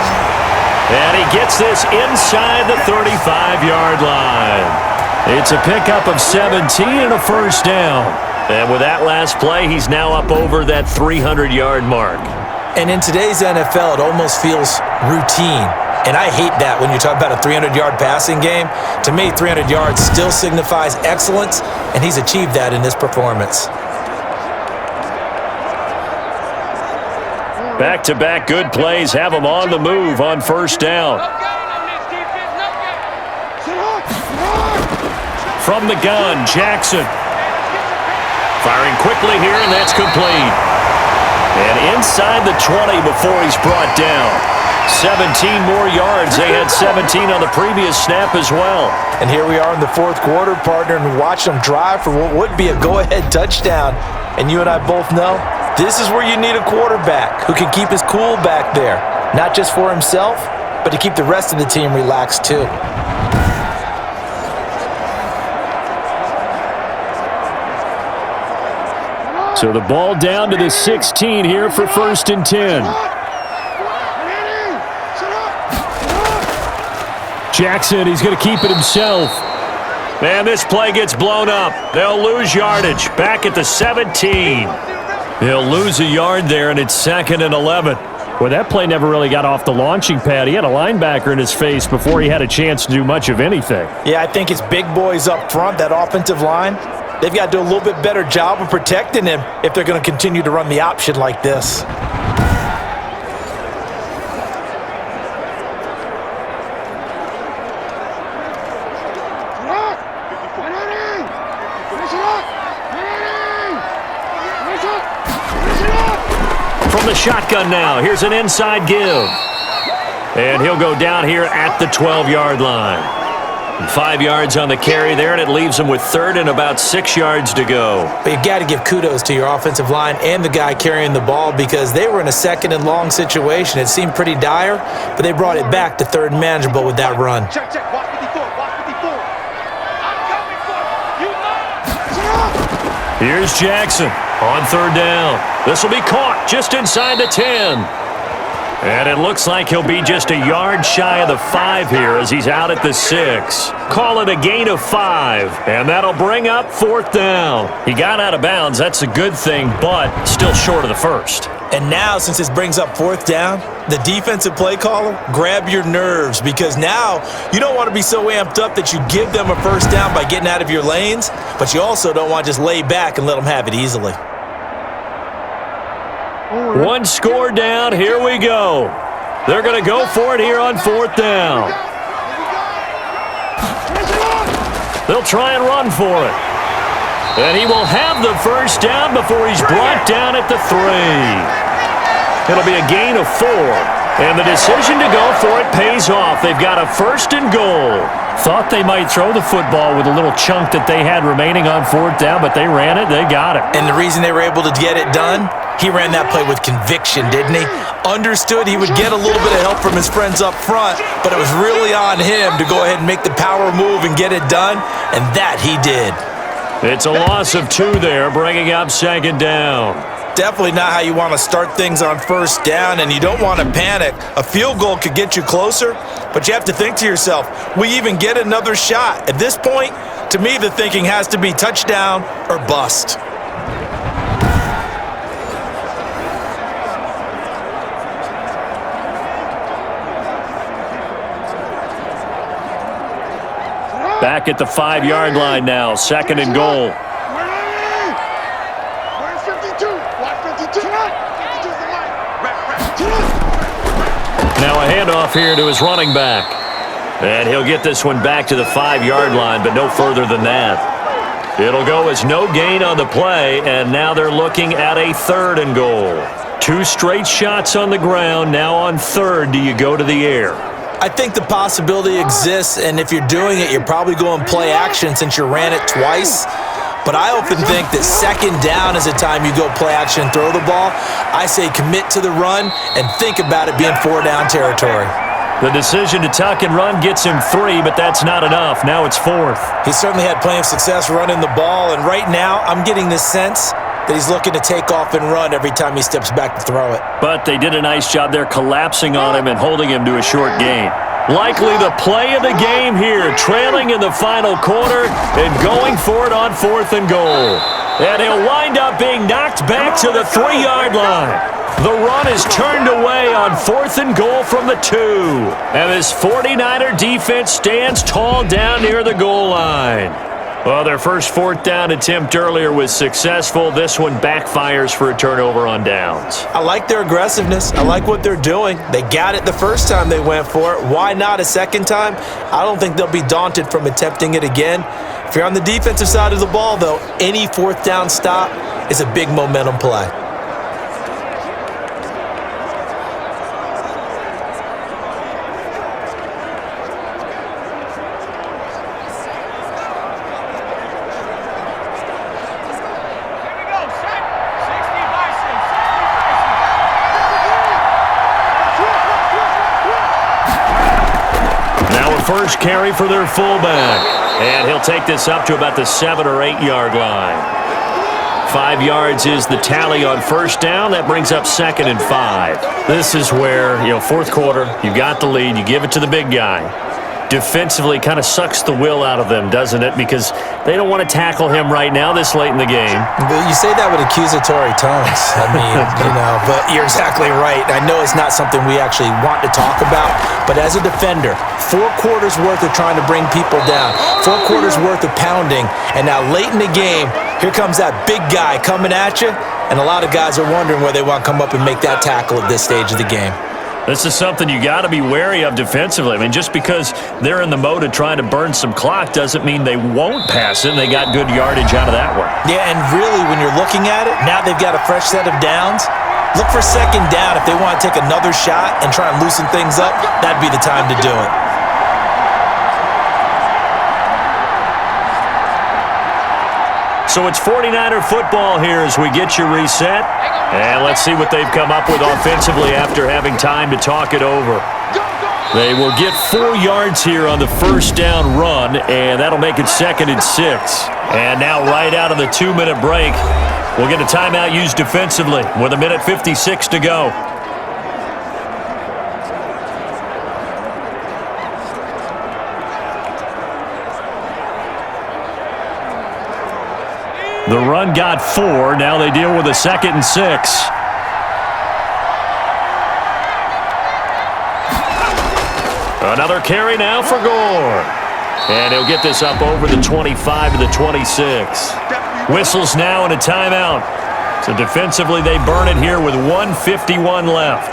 And he gets this inside the 35-yard line. It's a pickup of 17 and a first down. And with that last play, he's now up over that 300-yard mark. And in today's NFL, it almost feels routine. And I hate that when you talk about a 300-yard passing game. To me, 300 yards still signifies excellence, and he's achieved that in this performance. Back-to-back good plays have them on the move on first down. From the gun, Jackson. Firing quickly here, and that's complete. And inside the 20 before he's brought down. 17 more yards. They had 17 on the previous snap as well. And here we are in the fourth quarter, partner, and watch them drive for what would be a go-ahead touchdown. And you and I both know this is where you need a quarterback who can keep his cool back there. Not just for himself, but to keep the rest of the team relaxed too. So the ball down to the 16 here for 1st and 10. Jackson, he's going to keep it himself. Man, this play gets blown up. They'll lose yardage. Back at the 17. They'll lose a yard there, and it's 2nd and 11. Well, that play never really got off the launching pad. He had a linebacker in his face before he had a chance to do much of anything. Yeah, I think it's big boys up front, that offensive line. They've got to do a little bit better job of protecting him if they're going to continue to run the option like this. From the shotgun now, here's an inside give. And he'll go down here at the 12-yard line. 5 yards on the carry there, and it leaves him with 3rd and about 6 yards to go. But you've got to give kudos to your offensive line and the guy carrying the ball because they were in a 2nd and long situation. It seemed pretty dire, but they brought it back to 3rd and manageable with that run. Check, check. Watch 54. Watch 54. I'm coming for you. Here's Jackson on 3rd down. This will be caught just inside the 10. And it looks like he'll be just a yard shy of the 5 here as he's out at the 6. Call it a gain of 5, and that'll bring up 4th down. He got out of bounds. That's a good thing, but still short of the 1st. And now, since this brings up 4th down, the defensive play caller, grab your nerves because now you don't want to be so amped up that you give them a 1st down by getting out of your lanes, but you also don't want to just lay back and let them have it easily. One score down. Here we go. They're going to go for it here on 4th down. They'll try and run for it. And he will have the 1st down before he's brought down at the 3. It'll be a gain of 4. And the decision to go for it pays off. They've got a 1st and goal. Thought they might throw the football with a little chunk that they had remaining on 4th down, but they ran it. They got it. And the reason they were able to get it done, he ran that play with conviction, didn't he? Understood he would get a little bit of help from his friends up front, but it was really on him to go ahead and make the power move and get it done, and that he did. It's a loss of 2 there, bringing up 2nd down. Definitely not how you want to start things on 1st down, and you don't want to panic. A field goal could get you closer, but you have to think to yourself, we even get another shot. At this point, to me, the thinking has to be touchdown or bust. Back at the 5-yard line now, 2nd and goal. Now a handoff here to his running back. And he'll get this one back to the 5-yard line, but no further than that. It'll go as no gain on the play, and now they're looking at a 3rd and goal. 2 straight shots on the ground. Now on 3rd, do you go to the air? I think the possibility exists, and if you're doing it, you're probably going play action since you ran it twice. But I often think that 2nd down is a time you go play action and throw the ball. I say commit to the run and think about it being 4-down territory. The decision to tuck and run gets him 3, but that's not enough. Now it's 4th. He certainly had plenty of success running the ball, and right now I'm getting the sense that he's looking to take off and run every time he steps back to throw it. But they did a nice job there collapsing on him and holding him to a short gain. Likely the play of the game here, trailing in the final quarter and going for it on 4th and goal. And he'll wind up being knocked back to the 3-yard line. The run is turned away on 4th and goal from the 2. And this 49er defense stands tall down near the goal line. Well, their first fourth down attempt earlier was successful. This one backfires for a turnover on downs. I like their aggressiveness. I like what they're doing. They got it the first time they went for it. Why not a second time? I don't think they'll be daunted from attempting it again. If you're on the defensive side of the ball, though, any fourth down stop is a big momentum play. First carry for their fullback. And he'll take this up to about the 7 or 8 yard line. 5 yards is the tally on first down. That brings up 2nd and 5. This is where, fourth quarter, you got the lead, you give it to the big guy. Defensively kind of sucks the will out of them, doesn't it? Because they don't want to tackle him right now this late in the game. But you say that with accusatory tones. I mean, but you're exactly right. I know it's not something we actually want to talk about, but as a defender, 4 quarters worth of trying to bring people down, 4 quarters worth of pounding, and now late in the game, here comes that big guy coming at you, and a lot of guys are wondering where they want to come up and make that tackle at this stage of the game. This is something you got to be wary of defensively. I mean, just because they're in the mode of trying to burn some clock doesn't mean they won't pass it. And they got good yardage out of that one. Yeah, and really, when you're looking at it, now they've got a fresh set of downs. Look for second down. If they want to take another shot and try and loosen things up, that'd be the time to do it. So it's 49er football here as we get you reset. And let's see what they've come up with offensively after having time to talk it over. They will get 4 yards here on the first down run, and that'll make it 2nd and 6. And now right out of the 2-minute break, we'll get a timeout used defensively with 1:56 to go. The run got 4. Now they deal with a 2nd and 6. Another carry now for Gore. And he'll get this up over the 25 to the 26. Whistles now and a timeout. So defensively they burn it here with 1:51 left.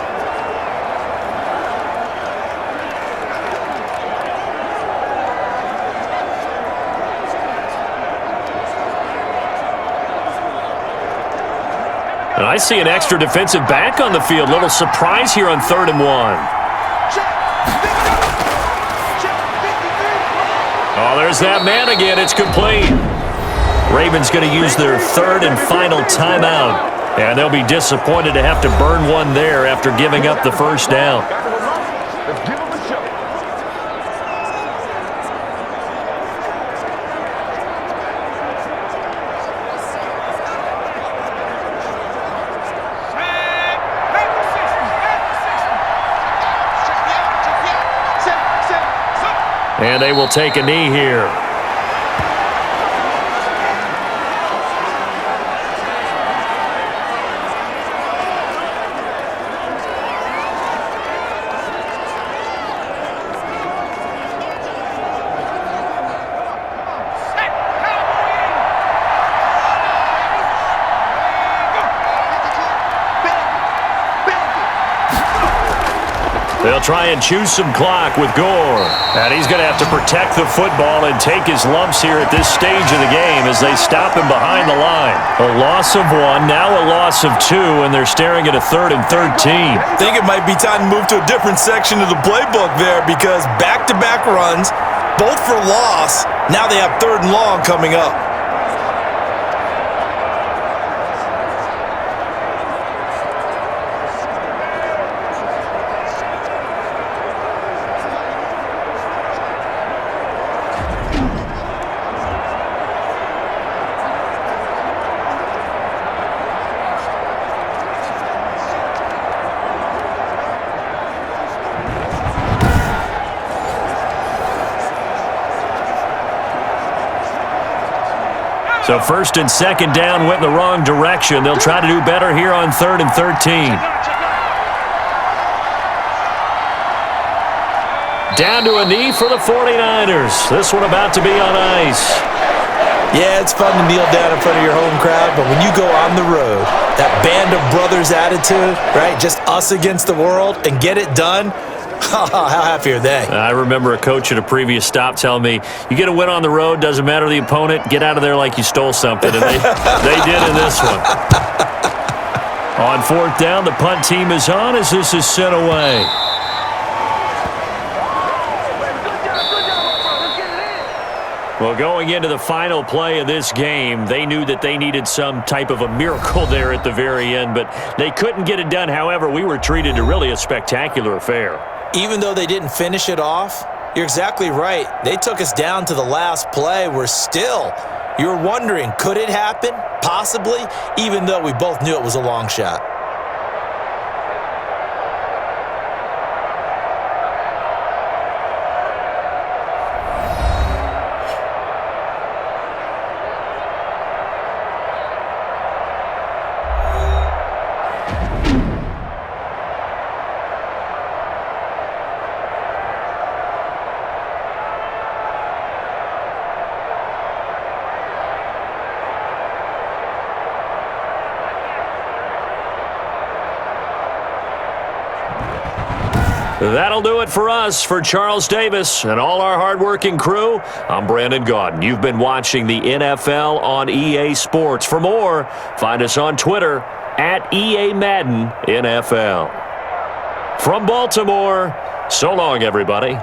And I see an extra defensive back on the field. Little surprise here on 3rd and 1. Oh, there's that man again. It's complete. Ravens going to use their 3rd and final timeout. And they'll be disappointed to have to burn one there after giving up the first down. And they will take a knee here. They'll try and choose some clock with Gore. And he's going to have to protect the football and take his lumps here at this stage of the game as they stop him behind the line. A loss of 1, now a loss of 2, and they're staring at a 3rd and 13. I think it might be time to move to a different section of the playbook there because back-to-back runs, both for loss. Now they have 3rd and long coming up. So 1st and 2nd down went in the wrong direction. They'll try to do better here on 3rd and 13. Down to a knee for the 49ers. This one about to be on ice. Yeah, it's fun to kneel down in front of your home crowd, but when you go on the road, that band of brothers attitude, right? Just us against the world and get it done. How happy are they? I remember a coach at a previous stop telling me, you get a win on the road, doesn't matter the opponent, get out of there like you stole something. And they did in this one. On fourth down, the punt team is on as this is sent away. Well, going into the final play of this game, they knew that they needed some type of a miracle there at the very end, but they couldn't get it done. However, we were treated to really a spectacular affair. Even though they didn't finish it off, you're exactly right. They took us down to the last play. You're wondering, could it happen? Possibly, even though we both knew it was a long shot. That'll do it for us. For Charles Davis and all our hardworking crew, I'm Brandon Gaudin. You've been watching the NFL on EA Sports. For more, find us on Twitter at EA Madden NFL. From Baltimore, so long, everybody.